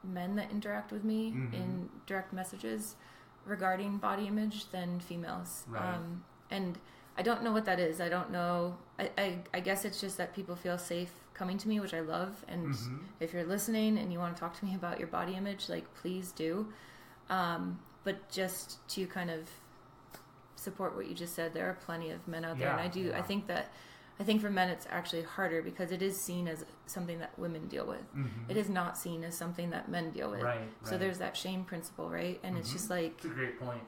B: men that interact with me in direct messages regarding body image than females.
A: Right.
B: And I don't know what that is. I don't know. I guess it's just that people feel safe coming to me, which I love. And if you're listening and you want to talk to me about your body image, like, please do. But just to kind of support what you just said, there are plenty of men out there. And I think for men it's actually harder because it is seen as something that women deal with. It is not seen as something that men deal with.
A: Right.
B: So there's that shame principle, right? And it's just like...
A: It's a great point.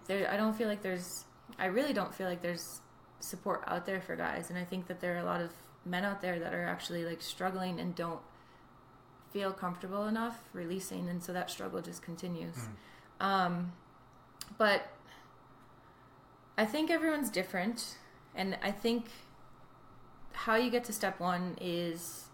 B: I really don't feel like there's support out there for guys. And I think that there are a lot of men out there that are actually like struggling and don't feel comfortable enough releasing. And so that struggle just continues. But I think everyone's different. And I think how you get to step one is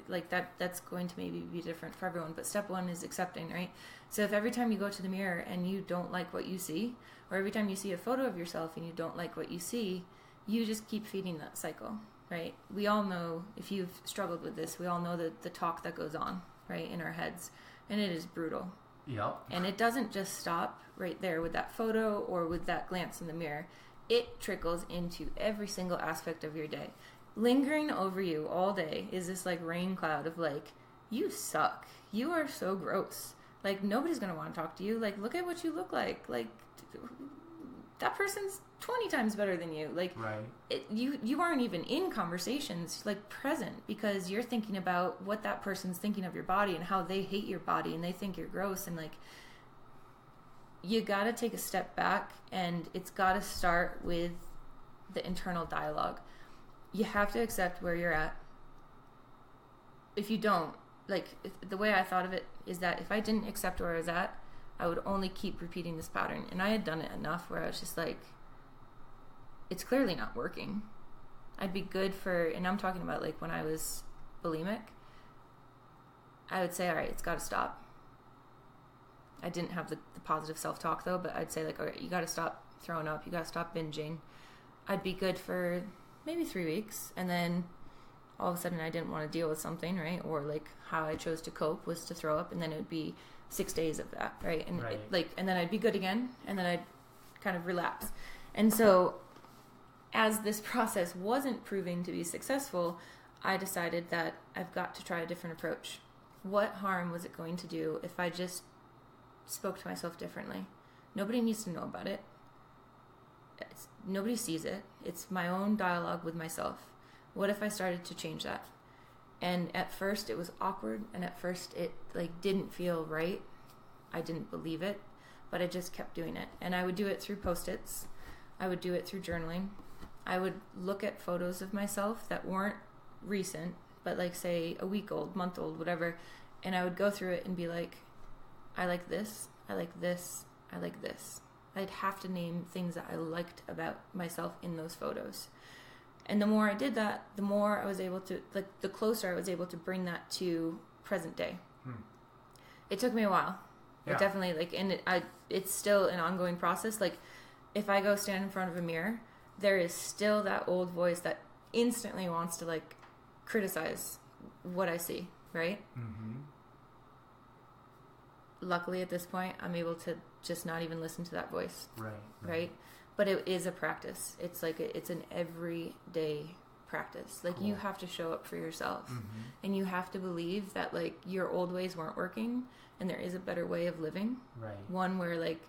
B: like that's going to maybe be different for everyone, but step one is accepting, right? So if every time you go to the mirror and you don't like what you see, or every time you see a photo of yourself and you don't like what you see, you just keep feeding that cycle, right? We all know, if you've struggled with this, we all know the talk that goes on, right, in our heads, and it is brutal.
A: Yep.
B: And it doesn't just stop right there with that photo or with that glance in the mirror. It trickles into every single aspect of your day. Lingering over you all day is this like rain cloud of like, you suck. You are so gross. Like, nobody's going to want to talk to you. Like, look at what you look like. Like, that person's 20 times better than you. Like, right. You aren't even in conversations, like, present, because you're thinking about what that person's thinking of your body and how they hate your body and they think you're gross. And, like, you got to take a step back, and it's got to start with the internal dialogue. You have to accept where you're at. If you don't, like, the way I thought of it is that if I didn't accept where I was at, I would only keep repeating this pattern. And I had done it enough where I was just like, it's clearly not working. I'd be good for, and I'm talking about like when I was bulimic, I would say, all right, it's got to stop. I didn't have the positive self-talk though, but I'd say like, all right, you got to stop throwing up. You got to stop binging. I'd be good for maybe 3 weeks. And then all of a sudden I didn't want to deal with something, right? Or like how I chose to cope was to throw up. And then it would be 6 days of that, right? And and then I'd be good again. And then I'd kind of relapse. And so as this process wasn't proving to be successful, I decided that I've got to try a different approach. What harm was it going to do if I just spoke to myself differently? Nobody needs to know about it. Nobody sees it. It's my own dialogue with myself. What if I started to change that? And at first it was awkward, and at first it like didn't feel right. I didn't believe it, but I just kept doing it. And I would do it through Post-its. I would do it through journaling. I would look at photos of myself that weren't recent, but like say a week old, month old, whatever, and I would go through it and be like, I like this, I like this, I like this. I'd have to name things that I liked about myself in those photos. And the more I did that, the more I was able to, like, the closer I was able to bring that to present day. It took me a while.
A: Yeah.
B: It definitely, like, and it's still an ongoing process. Like, if I go stand in front of a mirror, there is still that old voice that instantly wants to, like, criticize what I see, right? Mm-hmm. Luckily, at this point, I'm able to just not even listen to that voice. Right? But it is a practice. It's like it's an everyday practice. Like, cool. You have to show up for yourself. Mm-hmm. And you have to believe that, like, your old ways weren't working and there is a better way of living. Right. One where, like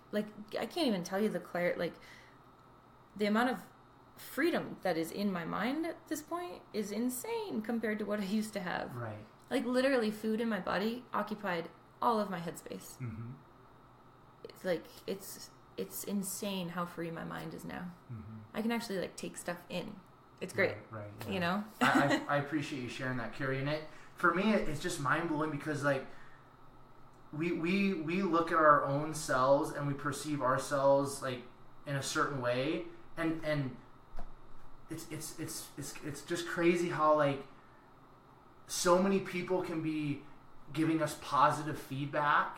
B: I can't even tell you the amount of freedom that is in my mind at this point is insane compared to what I used to have. Right. Like, literally, food in my body occupied all of my headspace. Mm-hmm. It's like, it's insane how free my mind is now. Mm-hmm. I can actually, like, take stuff in. It's great. Right. Yeah. You know?
A: I appreciate you sharing that, Kari. And for me, it's just mind-blowing because, like, we look at our own selves and we perceive ourselves, like, in a certain way. And it's just crazy how, like, so many people can be giving us positive feedback,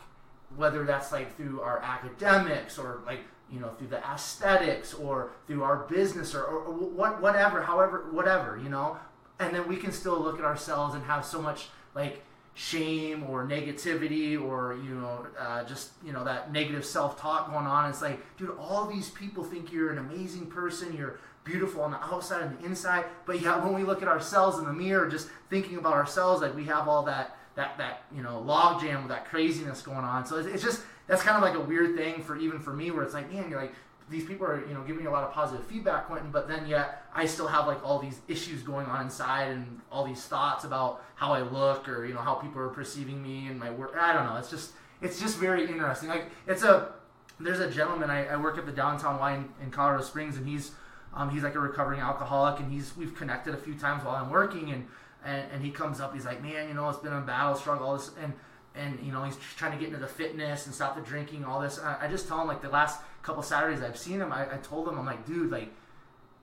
A: whether that's like through our academics or, like, you know, through the aesthetics or through our business or whatever, you know, and then we can still look at ourselves and have so much, like, shame or negativity or, you know, just, you know, that negative self-talk going on. It's like, dude, all these people think you're an amazing person, you're beautiful on the outside and the inside, but yeah, when we look at ourselves in the mirror, just thinking about ourselves, like, we have all that you know, log jam with that craziness going on. So it's just, that's kind of like a weird thing for me, where it's like, man, you're like, these people are, you know, giving me a lot of positive feedback, Quentin, but then yet I still have, like, all these issues going on inside and all these thoughts about how I look or, you know, how people are perceiving me and my work. I don't know. It's just very interesting. Like, there's a gentleman, I work at the Downtown Y in Colorado Springs, and he's like a recovering alcoholic, and we've connected a few times while I'm working, and he comes up, he's like, man, you know, it's been a battle, struggle, all this, and you know, he's trying to get into the fitness and stop the drinking, all this. I just tell him, like, the last couple Saturdays I've seen him, I told him, I'm like, dude, like,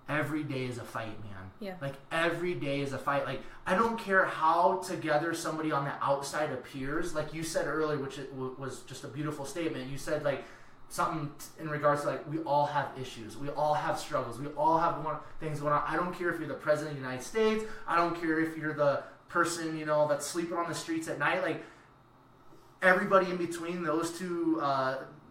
A: every day is a fight, man. Yeah. Like, every day is a fight. Like, I don't care how together somebody on the outside appears. Like you said earlier, which was just a beautiful statement. You said, like, something in regards to, like, we all have issues. We all have struggles. We all have things going on. I don't care if you're the president of the United States. I don't care if you're the person, you know, that's sleeping on the streets at night. Like, everybody in between those two,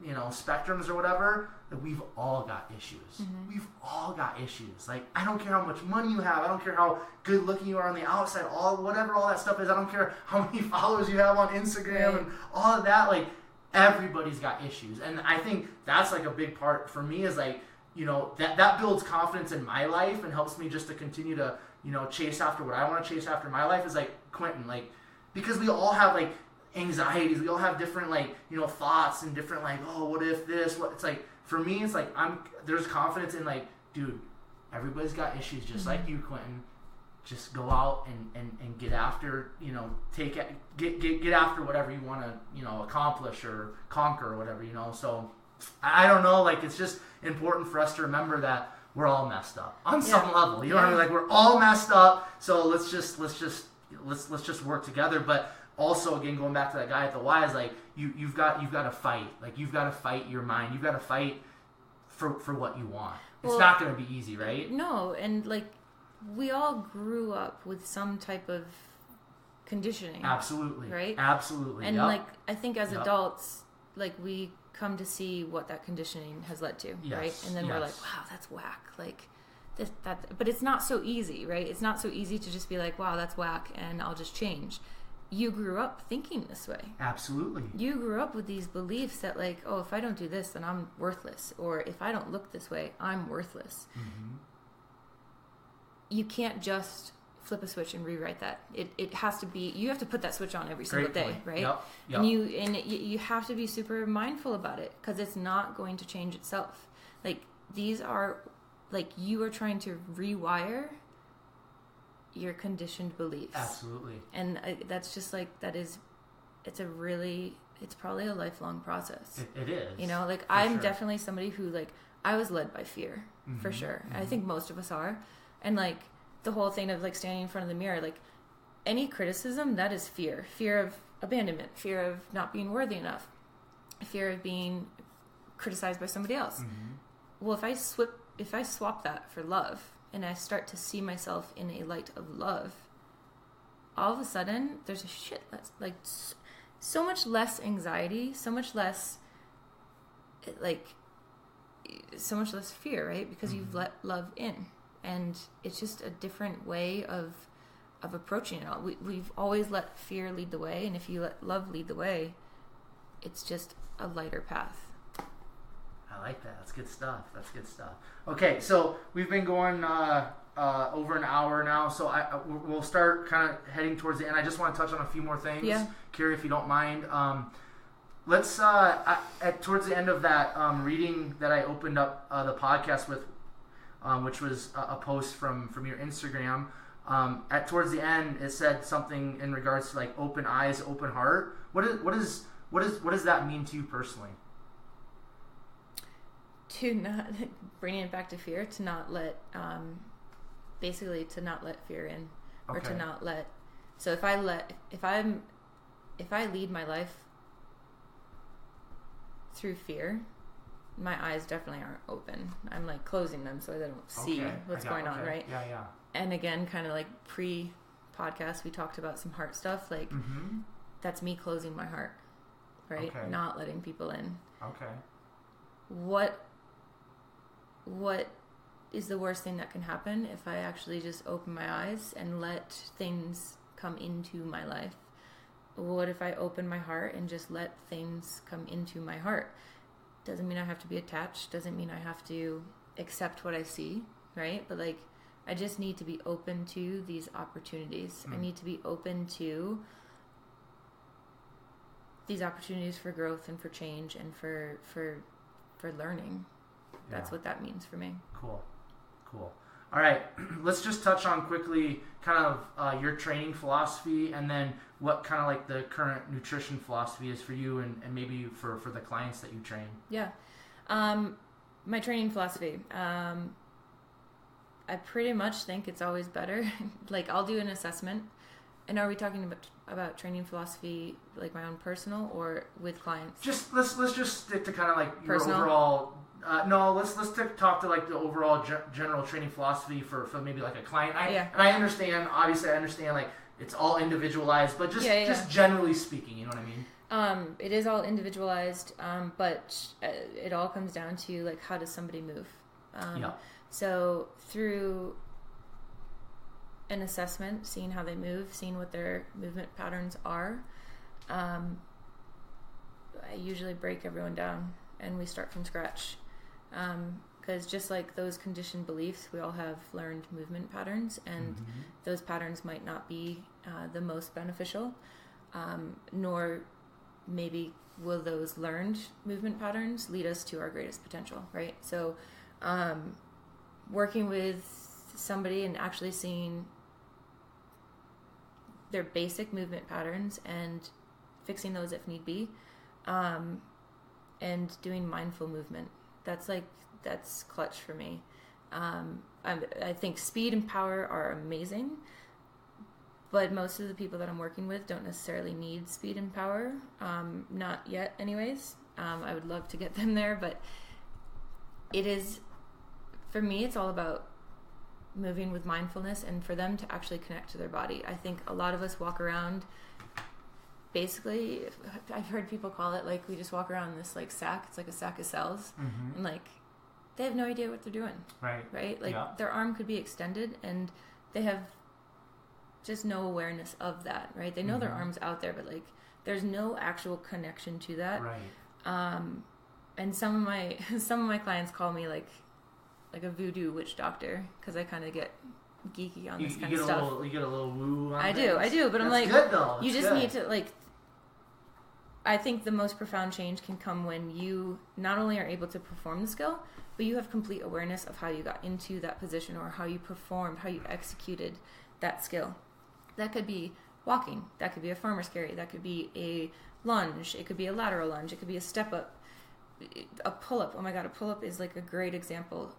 A: you know, spectrums or whatever, that we've all got issues. Mm-hmm. We've all got issues. Like, I don't care how much money you have. I don't care how good looking you are on the outside. Whatever all that stuff is. I don't care how many followers you have on Instagram and all of that. Like, everybody's got issues. And I think that's, like, a big part for me is, like, you know, that builds confidence in my life and helps me just to continue to, you know, chase after what I want to chase after in my life is, like, Quentin, like, because we all have, like, anxieties. We all have different, like, you know, thoughts and different, like, oh, what if this, what, it's like, for me, it's like, there's confidence in, like, dude, everybody's got issues just like you, Quentin. Just go out and get after, you know, get after whatever you want to, you know, accomplish or conquer or whatever, you know. So I don't know, like, it's just important for us to remember that we're all messed up on some level. You know what I mean? Like, we're all messed up. So let's just work together. But also, again, going back to that guy at the Y, is like, you've got to fight. Like, you've got to fight your mind. You've got to fight for what you want. It's not going to be easy, right?
B: No, and like, we all grew up with some type of conditioning.
A: Absolutely.
B: Right?
A: Absolutely.
B: And like, I think as adults, like, we come to see what that conditioning has led to, right? And then we're like, wow, that's whack. Like, but it's not so easy, right? It's not so easy to just be like, wow, that's whack, and I'll just change. You grew up thinking this way.
A: Absolutely.
B: You grew up with these beliefs that, like, oh, if I don't do this, then I'm worthless. Or if I don't look this way, I'm worthless. Mm-hmm. You can't just flip a switch and rewrite that. It has to be, you have to put that switch on every single day, right?
A: Yep.
B: And you have to be super mindful about it, because it's not going to change itself. Like, these are, like, you are trying to rewire your conditioned beliefs.
A: Absolutely.
B: And that's just like, it's probably a lifelong process.
A: It is.
B: You know, like, I'm definitely somebody who, like, I was led by fear, for sure. Mm-hmm. I think most of us are. And like, the whole thing of like standing in front of the mirror, like, any criticism, that is fear. Fear of abandonment, fear of not being worthy enough, fear of being criticized by somebody else. Mm-hmm. Well, if I swap that for love, and I start to see myself in a light of love, all of a sudden there's so much less anxiety, so much less fear, right? Because you've let love in, and it's just a different way of approaching it all. We've always let fear lead the way, and if you let love lead the way, it's just a lighter path.
A: I like that. That's good stuff. Okay, so we've been going over an hour now, so we'll start kind of heading towards the end. I just want to touch on a few more things, Kari, if you don't mind. Let's towards the end of that reading that I opened up the podcast with, which was a post from your Instagram. Towards the end, it said something in regards to like open eyes, open heart. What does that mean to you personally?
B: To not, bringing it back to fear, to not let, basically to not let fear in, or to not let. So if I lead my life through fear, my eyes definitely aren't open. I'm like closing them so I don't see what's going on, right?
A: Yeah.
B: And again, kind of like pre-podcast, we talked about some heart stuff. Like, that's me closing my heart, right? Okay. Not letting people in.
A: Okay.
B: What is the worst thing that can happen if I actually just open my eyes and let things come into my life? What if I open my heart and just let things come into my heart? Doesn't mean I have to be attached. Doesn't mean I have to accept what I see, right? But like, I just need to be open to these opportunities. I need to be open to these opportunities for growth and for change and for learning. That's what that means for me. Cool.
A: All right, let's just touch on quickly kind of your training philosophy, and then what kind of like the current nutrition philosophy is for you, and maybe for the clients that you train.
B: Yeah. My training philosophy. I pretty much think it's always better. Like, I'll do an assessment. And are we talking about training philosophy, like my own personal, or with clients?
A: Just let's just stick to kind of like your
B: personal?
A: Overall. No, let's talk to like the overall general training philosophy for maybe like a client. And I understand. Obviously, I understand. Like, it's all individualized, but just generally speaking, you know what I mean?
B: It is all individualized, but it all comes down to like, how does somebody move? So through an assessment, seeing how they move, seeing what their movement patterns are, I usually break everyone down and we start from scratch. Because just like those conditioned beliefs, we all have learned movement patterns, and those patterns might not be the most beneficial, nor maybe will those learned movement patterns lead us to our greatest potential, right? So working with somebody and actually seeing their basic movement patterns and fixing those if need be, and doing mindful movement. That's clutch for me. I think speed and power are amazing, but most of the people that I'm working with don't necessarily need speed and power. Not yet anyways. I would love to get them there, but it is, for me, it's all about moving with mindfulness and for them to actually connect to their body. I think a lot of us walk around, basically, I've heard people call it like we just walk around in this like sack. It's like a sack of cells, and like they have no idea what they're doing. Right? Like their arm could be extended and they have just no awareness of that, right? They know their arm's out there, but like there's no actual connection to that. And some of my clients call me like a voodoo witch doctor because I kind of get geeky on this kind of stuff.
A: You get a little woo on
B: I do, but
A: that's
B: I'm like,
A: good, though.
B: You just need to like, I think the most profound change can come when you not only are able to perform the skill, but you have complete awareness of how you got into that position or how you performed, how you executed that skill. That could be walking, that could be a farmer's carry, that could be a lunge, it could be a lateral lunge, it could be a step up, a pull-up. Oh my god, a pull-up is like a great example.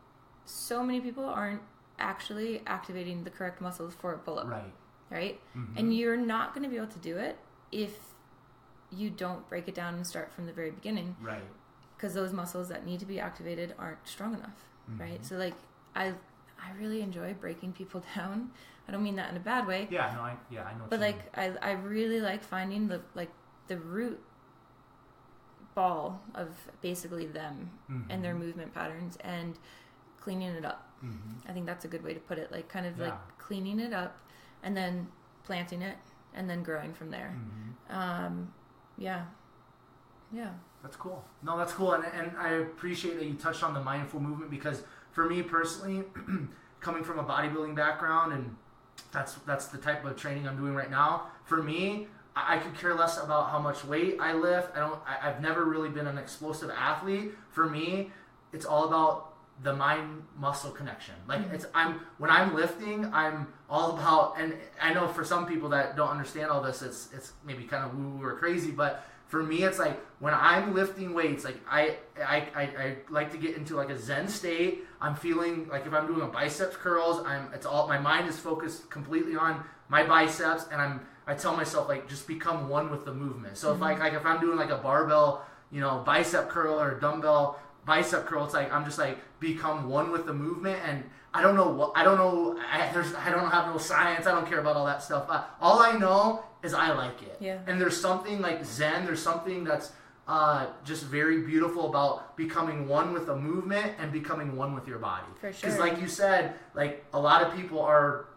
B: So many people aren't actually activating the correct muscles for a pull-up. Right? And you're not going to be able to do it if you don't break it down and start from the very beginning. Because those muscles that need to be activated aren't strong enough. Right? So like, I really enjoy breaking people down. I don't mean that in a bad way.
A: I know what you mean.
B: But like, I really like finding the root ball of basically them and their movement patterns and cleaning it up. I think that's a good way to put it. Like kind of like cleaning it up and then planting it and then growing from there.
A: That's cool. No, that's cool. And I appreciate that you touched on the mindful movement because for me personally, coming from a bodybuilding background and that's the type of training I'm doing right now. For me, I could care less about how much weight I lift. I've never really been an explosive athlete. For me, it's all about the mind muscle connection. Like when I'm lifting, I'm all about, and I know for some people that don't understand all this, it's maybe kind of woo or crazy, but for me, it's like when I'm lifting weights, like I like to get into like a Zen state. I'm feeling like if I'm doing a biceps curls, my mind is focused completely on my biceps, and I tell myself like just become one with the movement. So if if I'm doing like a barbell, bicep curl or dumbbell bicep curl, it's like I'm just like become one with the movement, and I don't know I don't have no science. I don't care about all that stuff. All I know is I like it. And there's something like Zen. There's something that's just very beautiful about becoming one with the movement and becoming one with your body.
B: For sure.
A: Because like you said, like a lot of people are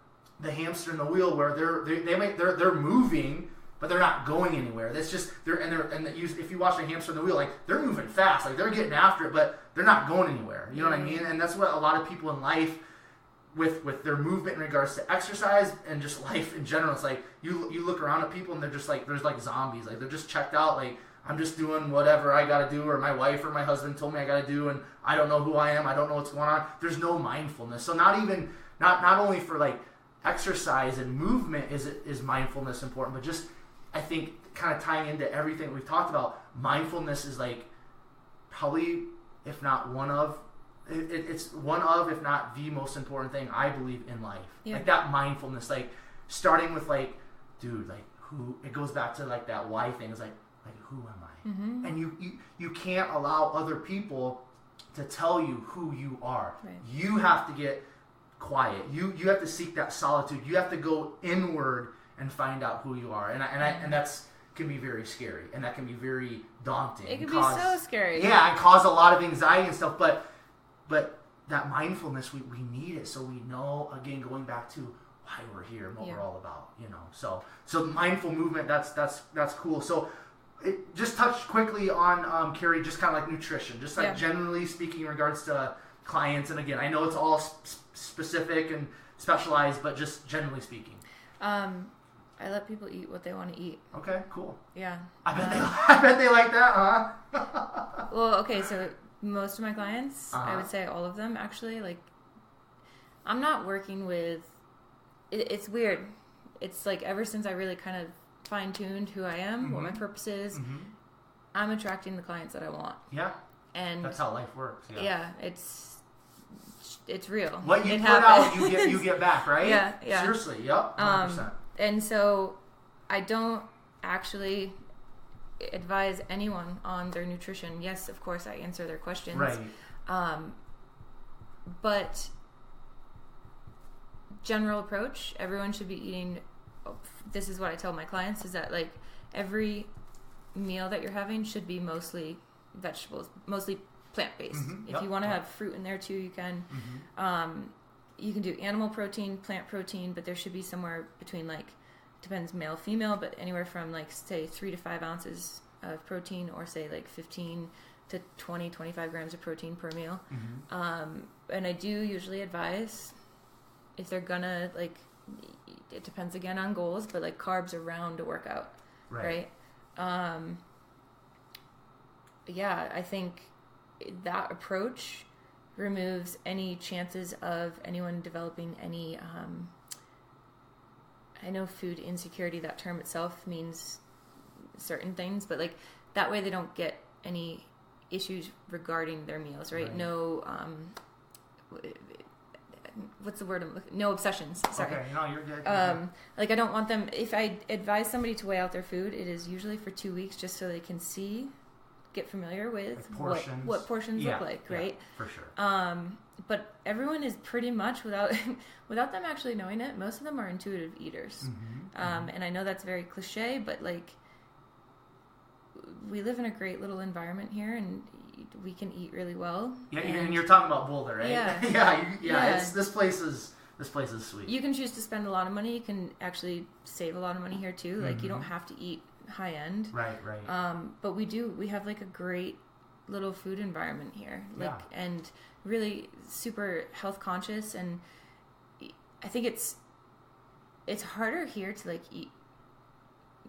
A: the hamster in the wheel where they're moving, but they're not going anywhere. That's just if you watch the hamster in the wheel, like they're moving fast, like they're getting after it, but they're not going anywhere. You know what I mean? And that's what a lot of people in life with their movement in regards to exercise and just life in general. It's like you look around at people and they're just like there's like zombies. Like they're just checked out. Like I'm just doing whatever I got to do, or my wife or my husband told me I got to do, and I don't know who I am. I don't know what's going on. There's no mindfulness. So not only for like exercise and movement is mindfulness important, but just I think kind of tying into everything we've talked about, mindfulness is like probably if not one of it's one of if not the most important thing I believe in life. Like that mindfulness, like starting with like, dude, like who, it goes back to like that why thing. Is like who am I? And you can't allow other people to tell you who you are. You have to get quiet. You have to seek that solitude. You have to go inward and find out who you are. And that's can be very scary, and that can be very daunting.
B: It can be so scary.
A: Yeah, and cause a lot of anxiety and stuff. But that mindfulness, we need it so we know, again, going back to why we're here and what we're all about. So mindful movement. That's cool. So. Just touch quickly on Kari, just kind of like nutrition, just like generally speaking in regards to clients. And again, I know it's all specific and specialized, but just generally speaking.
B: I let people eat what they want to eat.
A: Okay, cool.
B: Yeah.
A: I bet they like that, huh?
B: Well, okay, so most of my clients, I would say all of them actually, like, I'm not working with, it's weird. It's like ever since I really kind of fine-tuned who I am, what my purpose is, I'm attracting the clients that I want.
A: Yeah.
B: And
A: that's how life works.
B: Yeah, it's it's real.
A: What you
B: it
A: put
B: happens.
A: out, you get back, right?
B: Yeah.
A: Seriously, yep, 100%.
B: And so I don't actually advise anyone on their nutrition. Yes, of course, I answer their questions.
A: Right.
B: But general approach, everyone should be eating. This is what I tell my clients: is that like every meal that you're having should be mostly vegetables, mostly plant-based. If you want to have fruit in there too, you can. You can do animal protein, plant protein, but there should be somewhere between, like, depends male, female, but anywhere from, like, say 3 to 5 ounces of protein, or say like 15 to 20, 25 grams of protein per meal. And I do usually advise, if they're gonna, like, it depends again on goals, but like carbs around a workout, right? Yeah, I think that approach removes any chances of anyone developing any, I know food insecurity, that term itself means certain things, but like that way they don't get any issues regarding their meals, right? No, what's the word I'm looking? No obsessions. Sorry.
A: Okay, no, you're good.
B: Like I don't want them. If I advise somebody to weigh out their food, it is usually for 2 weeks, just so they can get familiar with
A: like
B: what portions look like, right?
A: For sure.
B: But everyone is pretty much, without them actually knowing it, most of them are intuitive eaters. And I know that's very cliche, but like we live in a great little environment here, and we can eat really well.
A: Yeah, and you're talking about Boulder, right?
B: Yeah.
A: This place is sweet.
B: You can choose to spend a lot of money. You can actually save a lot of money here too. Like you don't have to eat high end.
A: Right.
B: But we have like a great little food environment here. Like and really super health conscious, and I think it's harder here to like eat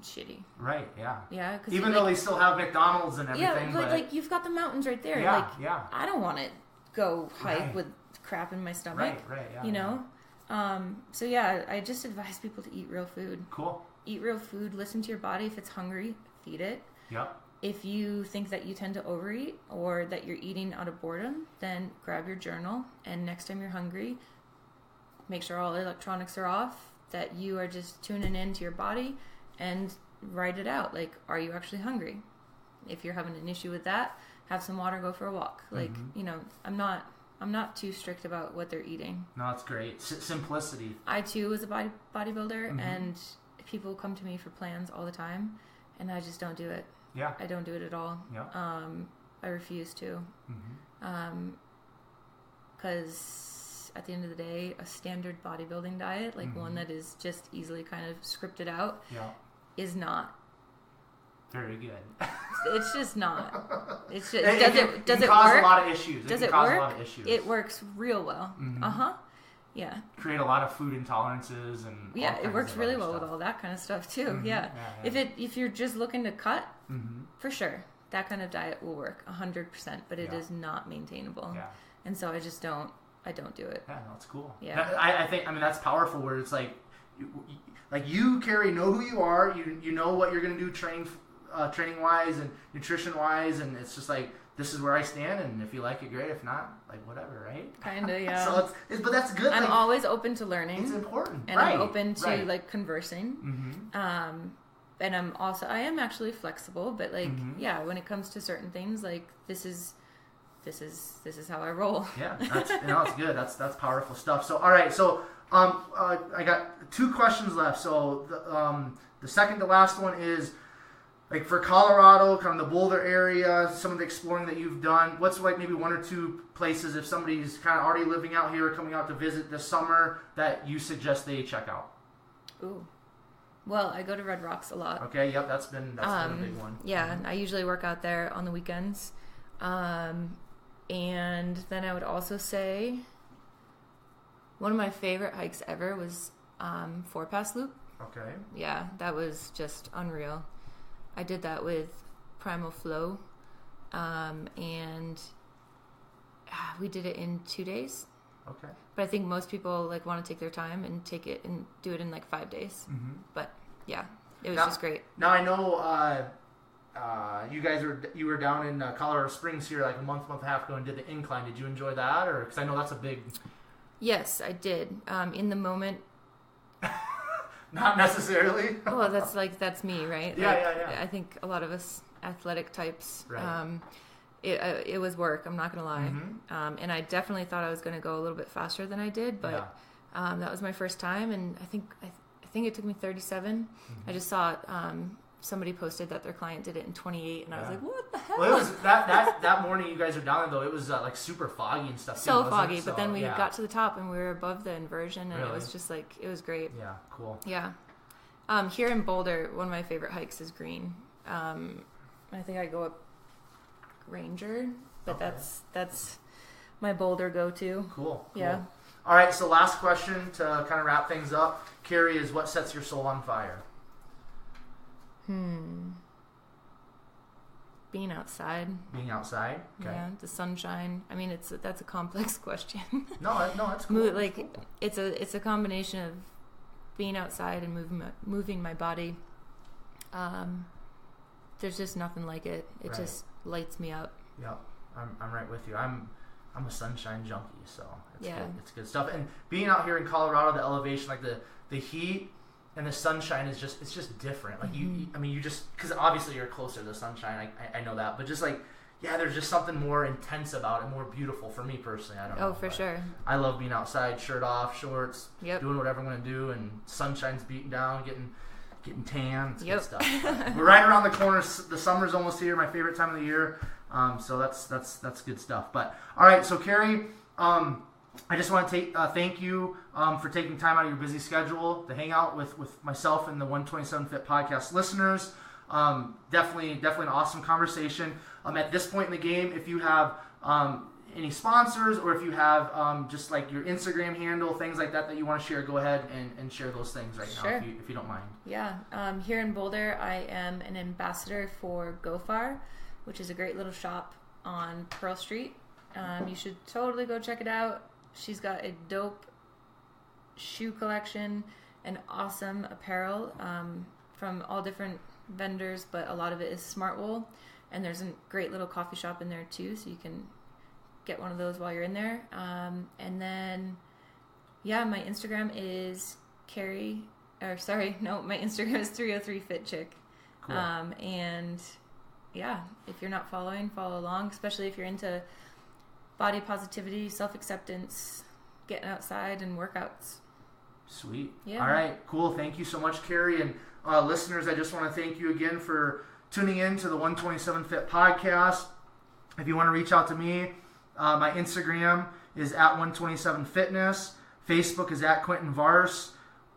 B: shitty.
A: Right, yeah.
B: Yeah, cause
A: even though they still have McDonald's and everything.
B: Yeah, but like you've got the mountains right there. Yeah. I don't want to go hike with crap in my stomach.
A: Right, yeah.
B: You know? So yeah, I just advise people to eat real food.
A: Cool.
B: Eat real food, listen to your body. If it's hungry, feed it.
A: Yep.
B: If you think that you tend to overeat or that you're eating out of boredom, then grab your journal, and next time you're hungry, make sure all electronics are off, that you are just tuning into your body, and write it out. Like, are you actually hungry? If you're having an issue with that, have some water, go for a walk. Like, you know, I'm not too strict about what they're eating.
A: No, that's great. Simplicity.
B: I too was a bodybuilder, and people come to me for plans all the time, and I just don't do it.
A: Yeah.
B: I don't do it at all.
A: Yeah.
B: I refuse to. Because at the end of the day, a standard bodybuilding diet, like one that is just easily kind of scripted out, is not
A: very good.
B: It's just not. It's just
A: does it cause
B: work?
A: A lot of issues.
B: Does it
A: cause
B: work?
A: A lot of issues.
B: It works real well. Yeah.
A: Create a lot of food intolerances and
B: it works really well with all that kind of stuff too. Yeah. If you're just looking to cut, for sure, that kind of diet will work 100%, but it is not maintainable.
A: Yeah.
B: And so I just don't do it.
A: Yeah, no, it's cool.
B: Yeah.
A: I think that's powerful, where it's like you, Kari, know who you are. You know what you're going to do training wise and nutrition wise, and it's just like, this is where I stand, and if you like it, great. If not, like, whatever, right?
B: Kinda, yeah.
A: So but that's good.
B: I'm always open to learning.
A: It's important,
B: and I'm open to like conversing. And I am actually flexible, but like, when it comes to certain things, like this is how I roll.
A: Yeah, it's good. That's powerful stuff. So, all right, so I got 2 questions left. So the second to last one is, like, for Colorado, kind of the Boulder area, some of the exploring that you've done, what's like maybe 1 or 2 places, if somebody's kind of already living out here or coming out to visit this summer, that you suggest they check out?
B: Ooh. Well, I go to Red Rocks a lot.
A: Okay, yep, that's been a big one.
B: Yeah, I usually work out there on the weekends. And then I would also say one of my favorite hikes ever was 4-Pass Loop.
A: Okay.
B: Yeah, that was just unreal. I did that with Primal Flow, and we did it in 2 days.
A: Okay.
B: But I think most people like want to take their time and take it and do it in like 5 days. But yeah, it was just great.
A: Now I know you were down in Colorado Springs here like a month and a half ago and did the incline. Did you enjoy that? Or because I know that's a big.
B: Yes, I did. In the moment.
A: Not necessarily.
B: Well, that's me, right?
A: Yeah.
B: I think a lot of us athletic types.
A: Right.
B: It was work. I'm not gonna lie.
A: Mm-hmm.
B: And I definitely thought I was gonna go a little bit faster than I did, but that was my first time, and I think it took me 37. Mm-hmm. I just saw somebody posted that their client did it in 28, and I was like, what the hell?
A: Well, it was that morning you guys were down there though. It was like super foggy and stuff.
B: So foggy, but then we got to the top and we were above the inversion, and
A: really?
B: It was just like it was great.
A: Yeah, cool.
B: Yeah. Here in Boulder, one of my favorite hikes is Green. I think I go up Ranger, but that's my Boulder go-to.
A: Cool.
B: Yeah.
A: All right, so last question to kind of wrap things up. Kari, is what sets your soul on fire?
B: Being outside.
A: Being outside? Okay.
B: Yeah, the sunshine. I mean, that's a complex question.
A: No, that's cool.
B: Like, it's a combination of being outside and moving my body. There's just nothing like it. It just lights me up.
A: Yep, I'm right with you. I'm a sunshine junkie, so it's good stuff. And being out here in Colorado, the elevation, like the heat and the sunshine is just different. Like you just because obviously you're closer to the sunshine. I know that, but just like there's just something more intense about it, more beautiful for me personally. I don't know.
B: Oh, for sure. I
A: love being outside, shirt off, shorts, doing whatever I'm gonna do, and sunshine's beating down, getting tan. It's good stuff. We're right around the corner. The summer's almost here. My favorite time of the year. So that's good stuff. But all right, so Kari, I just want to thank you for taking time out of your busy schedule to hang out with myself and the 127 Fit podcast listeners. Definitely an awesome conversation. At this point in the game, if you have any sponsors or if you have just like your Instagram handle, things like that you want to share, go ahead and share those things right now if you don't mind.
B: Yeah. Here in Boulder, I am an ambassador for GoFar, which is a great little shop on Pearl Street. You should totally go check it out. She's got a dope shoe collection and awesome apparel from all different vendors, but a lot of it is smart wool. And there's a great little coffee shop in there too, so you can get one of those while you're in there. And then, my Instagram is my Instagram is 303FitChick.
A: Cool.
B: And if you're not following, follow along, especially if you're into body positivity, self-acceptance, getting outside and workouts.
A: Sweet.
B: Yeah.
A: All right, cool. Thank you so much, Kari. And listeners, I just want to thank you again for tuning in to the 127 Fit podcast. If you want to reach out to me, my Instagram is at 127 Fitness. Facebook is at Quentin Vars.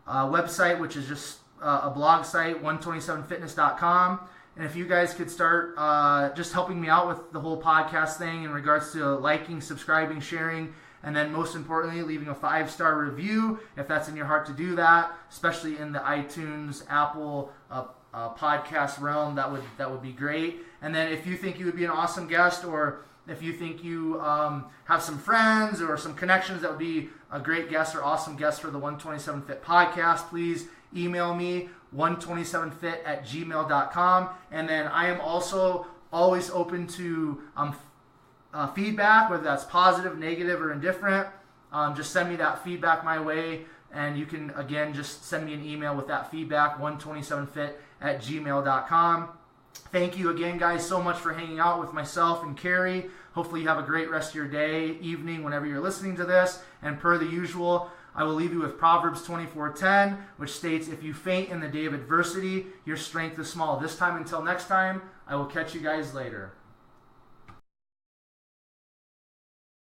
A: Website, which is just a blog site, 127fitness.com. And if you guys could start just helping me out with the whole podcast thing in regards to liking, subscribing, sharing, and then most importantly, leaving a 5-star review if that's in your heart to do that, especially in the iTunes, Apple podcast realm, that would be great. And then if you think you would be an awesome guest, or if you think you have some friends or some connections that would be a great guest or awesome guest for the 127 Fit podcast, please email me 127fit@gmail.com. And then I am also always open to feedback, whether that's positive, negative, or indifferent. Just send me that feedback my way, and you can again just send me an email with that feedback, 127fit@gmail.com. Thank you again, guys, so much for hanging out with myself and Kari. Hopefully you have a great rest of your day, evening, whenever you're listening to this. And per the usual, I will leave you with Proverbs 24:10, which states, "If you faint in the day of adversity, your strength is small." This time until next time, I will catch you guys later.